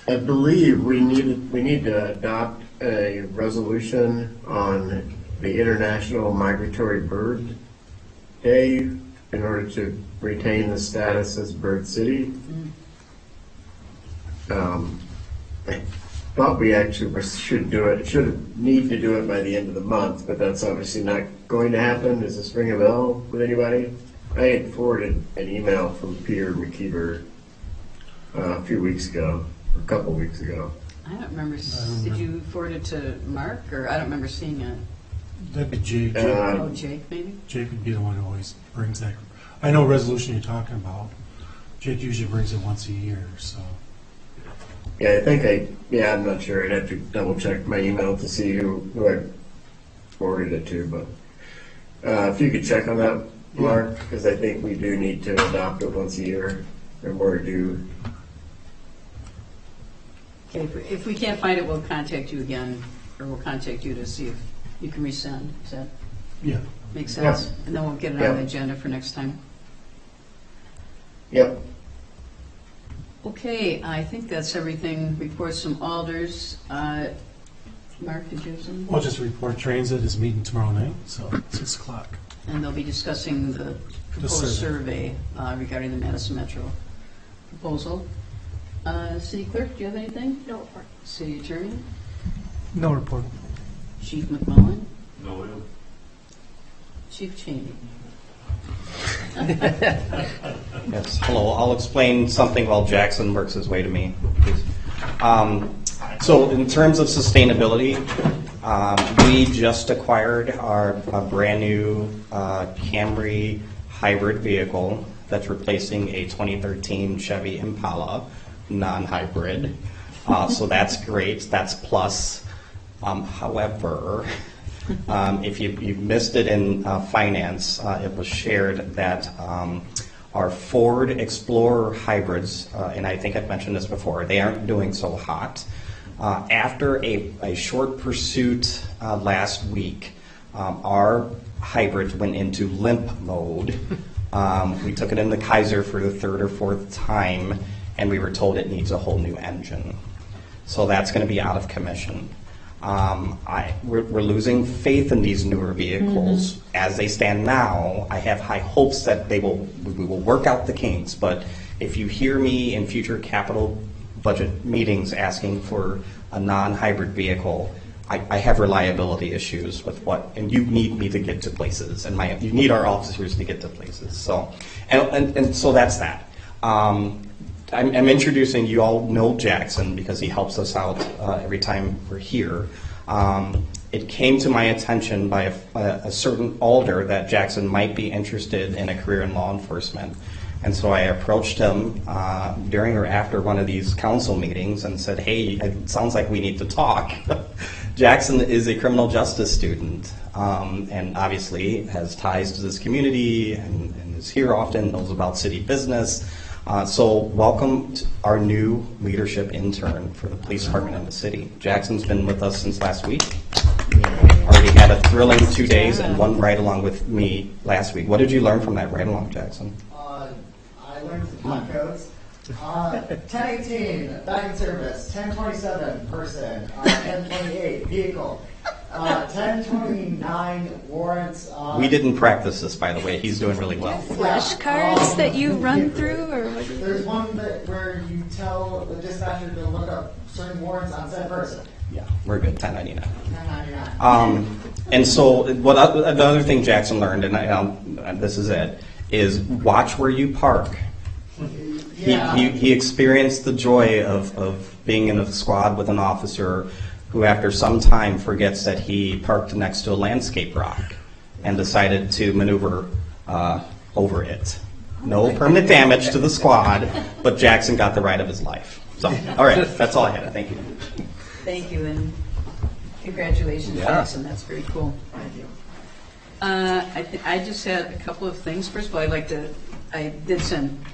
S13: believe we need to adopt a resolution on the International Migratory Bird Day in order to retain the status as Bird City. I thought we actually should need to do it by the end of the month, but that's obviously not going to happen. Does this ring a bell with anybody? I had forwarded an email from Peter McKeever a few weeks ago, or a couple weeks ago.
S1: I don't remember, did you forward it to Mark, or I don't remember seeing it?
S12: That'd be Jake.
S1: Oh, Jake, maybe?
S12: Jake would be the one who always brings that. I know resolution you're talking about. Jake usually brings it once a year, so.
S13: Yeah, I think I'm not sure. I'd have to double check my email to see who I forwarded it to, but if you could check on that, Mark, because I think we do need to adopt it once a year, or more due.
S1: Okay, if we can't find it, we'll contact you again, or we'll contact you to see if you can resend. Does that
S12: Yeah.
S1: make sense?
S13: Yeah.
S1: And then we'll get it on the agenda for next time.
S13: Yep.
S1: Okay, I think that's everything. Reports from alders. Mark, did you have something?
S12: I'll just report transit is meeting tomorrow night, so 6 o'clock.
S1: And they'll be discussing the proposed survey regarding the Madison Metro proposal. City Clerk, do you have anything?
S2: No report.
S1: City Attorney?
S8: No report.
S1: Chief McMullen?
S15: No,
S1: Chief Cheney?
S14: Yes, hello. I'll explain something while Jackson works his way to me, please. So in terms of sustainability, we just acquired our brand new Camry hybrid vehicle that's replacing a 2013 Chevy Impala non-hybrid. So that's great. That's plus. However, if you missed it in finance, it was shared that our Ford Explorer hybrids, and I think I've mentioned this before, they aren't doing so hot. After a short pursuit last week, our hybrids went into limp mode. We took it into Kaiser for the 3rd or 4th time, and we were told it needs a whole new engine. So that's going to be out of commission. We're losing faith in these newer vehicles. As they stand now, I have high hopes that we will work out the kinks. But if you hear me in future capital budget meetings asking for a non-hybrid vehicle, I have reliability issues with and you need me to get to places, and you need our officers to get to places. So, and so that's that. I'm introducing, you all know Jackson because he helps us out every time we're here. It came to my attention by a certain alder that Jackson might be interested in a career in law enforcement. And so I approached him during or after one of these council meetings and said, hey, it sounds like we need to talk. Jackson is a criminal justice student and obviously has ties to this community and is here often, knows about city business. So welcome to our new leadership intern for the police department in the city. Jackson's been with us since last week. Already had a thrilling 2 days and one ride-along with me last week. What did you learn from that ride-along, Jackson?
S16: I learned the time codes. 1018, back in service. 1027, person. 1028, vehicle. 1029, warrants.
S14: We didn't practice this, by the way. He's doing really well.
S7: Flashcards that you run through, or what?
S16: There's one where you tell the dispatcher to look up certain warrants on said person.
S14: Yeah, we're good. 1099.
S16: 1099.
S14: And so the other thing Jackson learned, and this is it, is watch where you park.
S16: Yeah.
S14: He experienced the joy of being in a squad with an officer who after some time forgets that he parked next to a landscape rock and decided to maneuver over it. No permanent damage to the squad, but Jackson got the ride of his life. So, all right, that's all I had. Thank you.
S1: Thank you, and congratulations, Jackson. That's very cool. Thank you. I just had a couple of things. First of all, I did send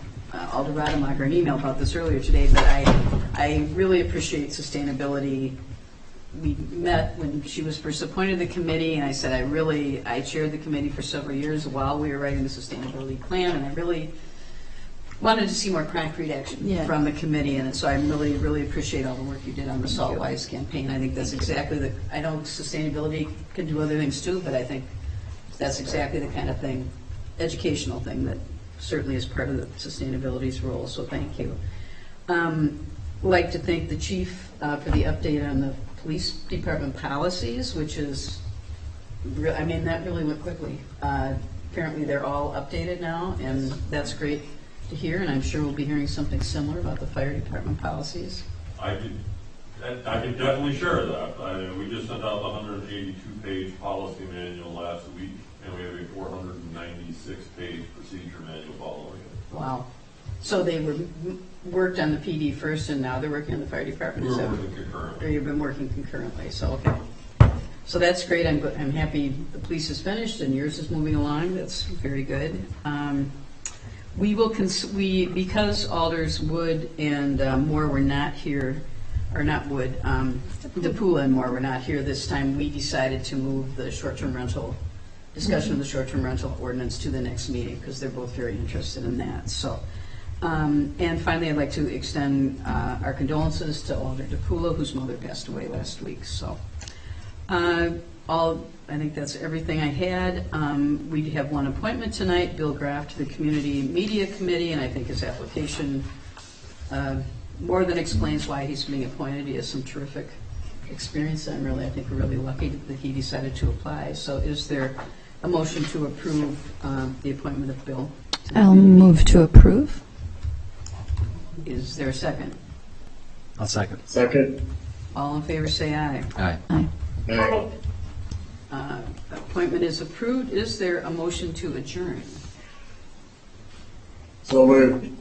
S1: Alder Rademacher an email about this earlier today, but I really appreciate sustainability. We met when she was first appointed to the committee, and I said I chaired the committee for several years while we were writing the sustainability plan, and I really wanted to see more concrete action from the committee, and so I really, really appreciate all the work you did on the Salt Wise campaign. I think that's exactly I know sustainability can do other things too, but I think that's exactly the kind of thing, educational thing, that certainly is part of the sustainability's role, so thank you. I'd like to thank the chief for the update on the police department policies, which is, that really went quickly. apparently they're all updated now, and that's great to hear, and I'm sure we'll be hearing something similar about the fire department policies.
S15: I can definitely share that. We just sent out the 182-page policy manual last week, and we have a 496-page procedure manual following it.
S1: Wow. So they worked on the PD first, and now they're working on the fire department?
S15: We're
S1: So-
S15: working concurrently.
S1: Or you've been working concurrently, so, okay. So that's great. I'm happy the police is finished and yours is moving along. That's very good. We will, because Alders Wood and Moore were not here, or not Wood, DePula and Moore were not here this time, we decided to move the short-term rental, discussion of the short-term rental ordinance to the next meeting, because they're both very interested in that, so. And finally, I'd like to extend our condolences to Alder DePula, whose mother passed away last week, so. I think that's everything I had. We have one appointment tonight, Bill Graff to the Community Media Committee, and I think his application more than explains why he's being appointed. He has some terrific experience, and I think we're really lucky that he decided to apply. So is there a motion to approve the appointment of Bill?
S7: I'll move to approve.
S1: Is there a second?
S11: I'll second.
S13: Second.
S1: All in favor, say aye.
S11: Aye.
S7: Aye.
S13: Aye.
S1: Appointment is approved. Is there a motion to adjourn?
S13: So moved.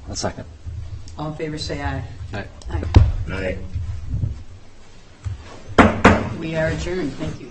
S11: I'll second.
S1: All in favor, say aye.
S11: Aye.
S1: Aye.
S13: Aye.
S1: We are adjourned. Thank you.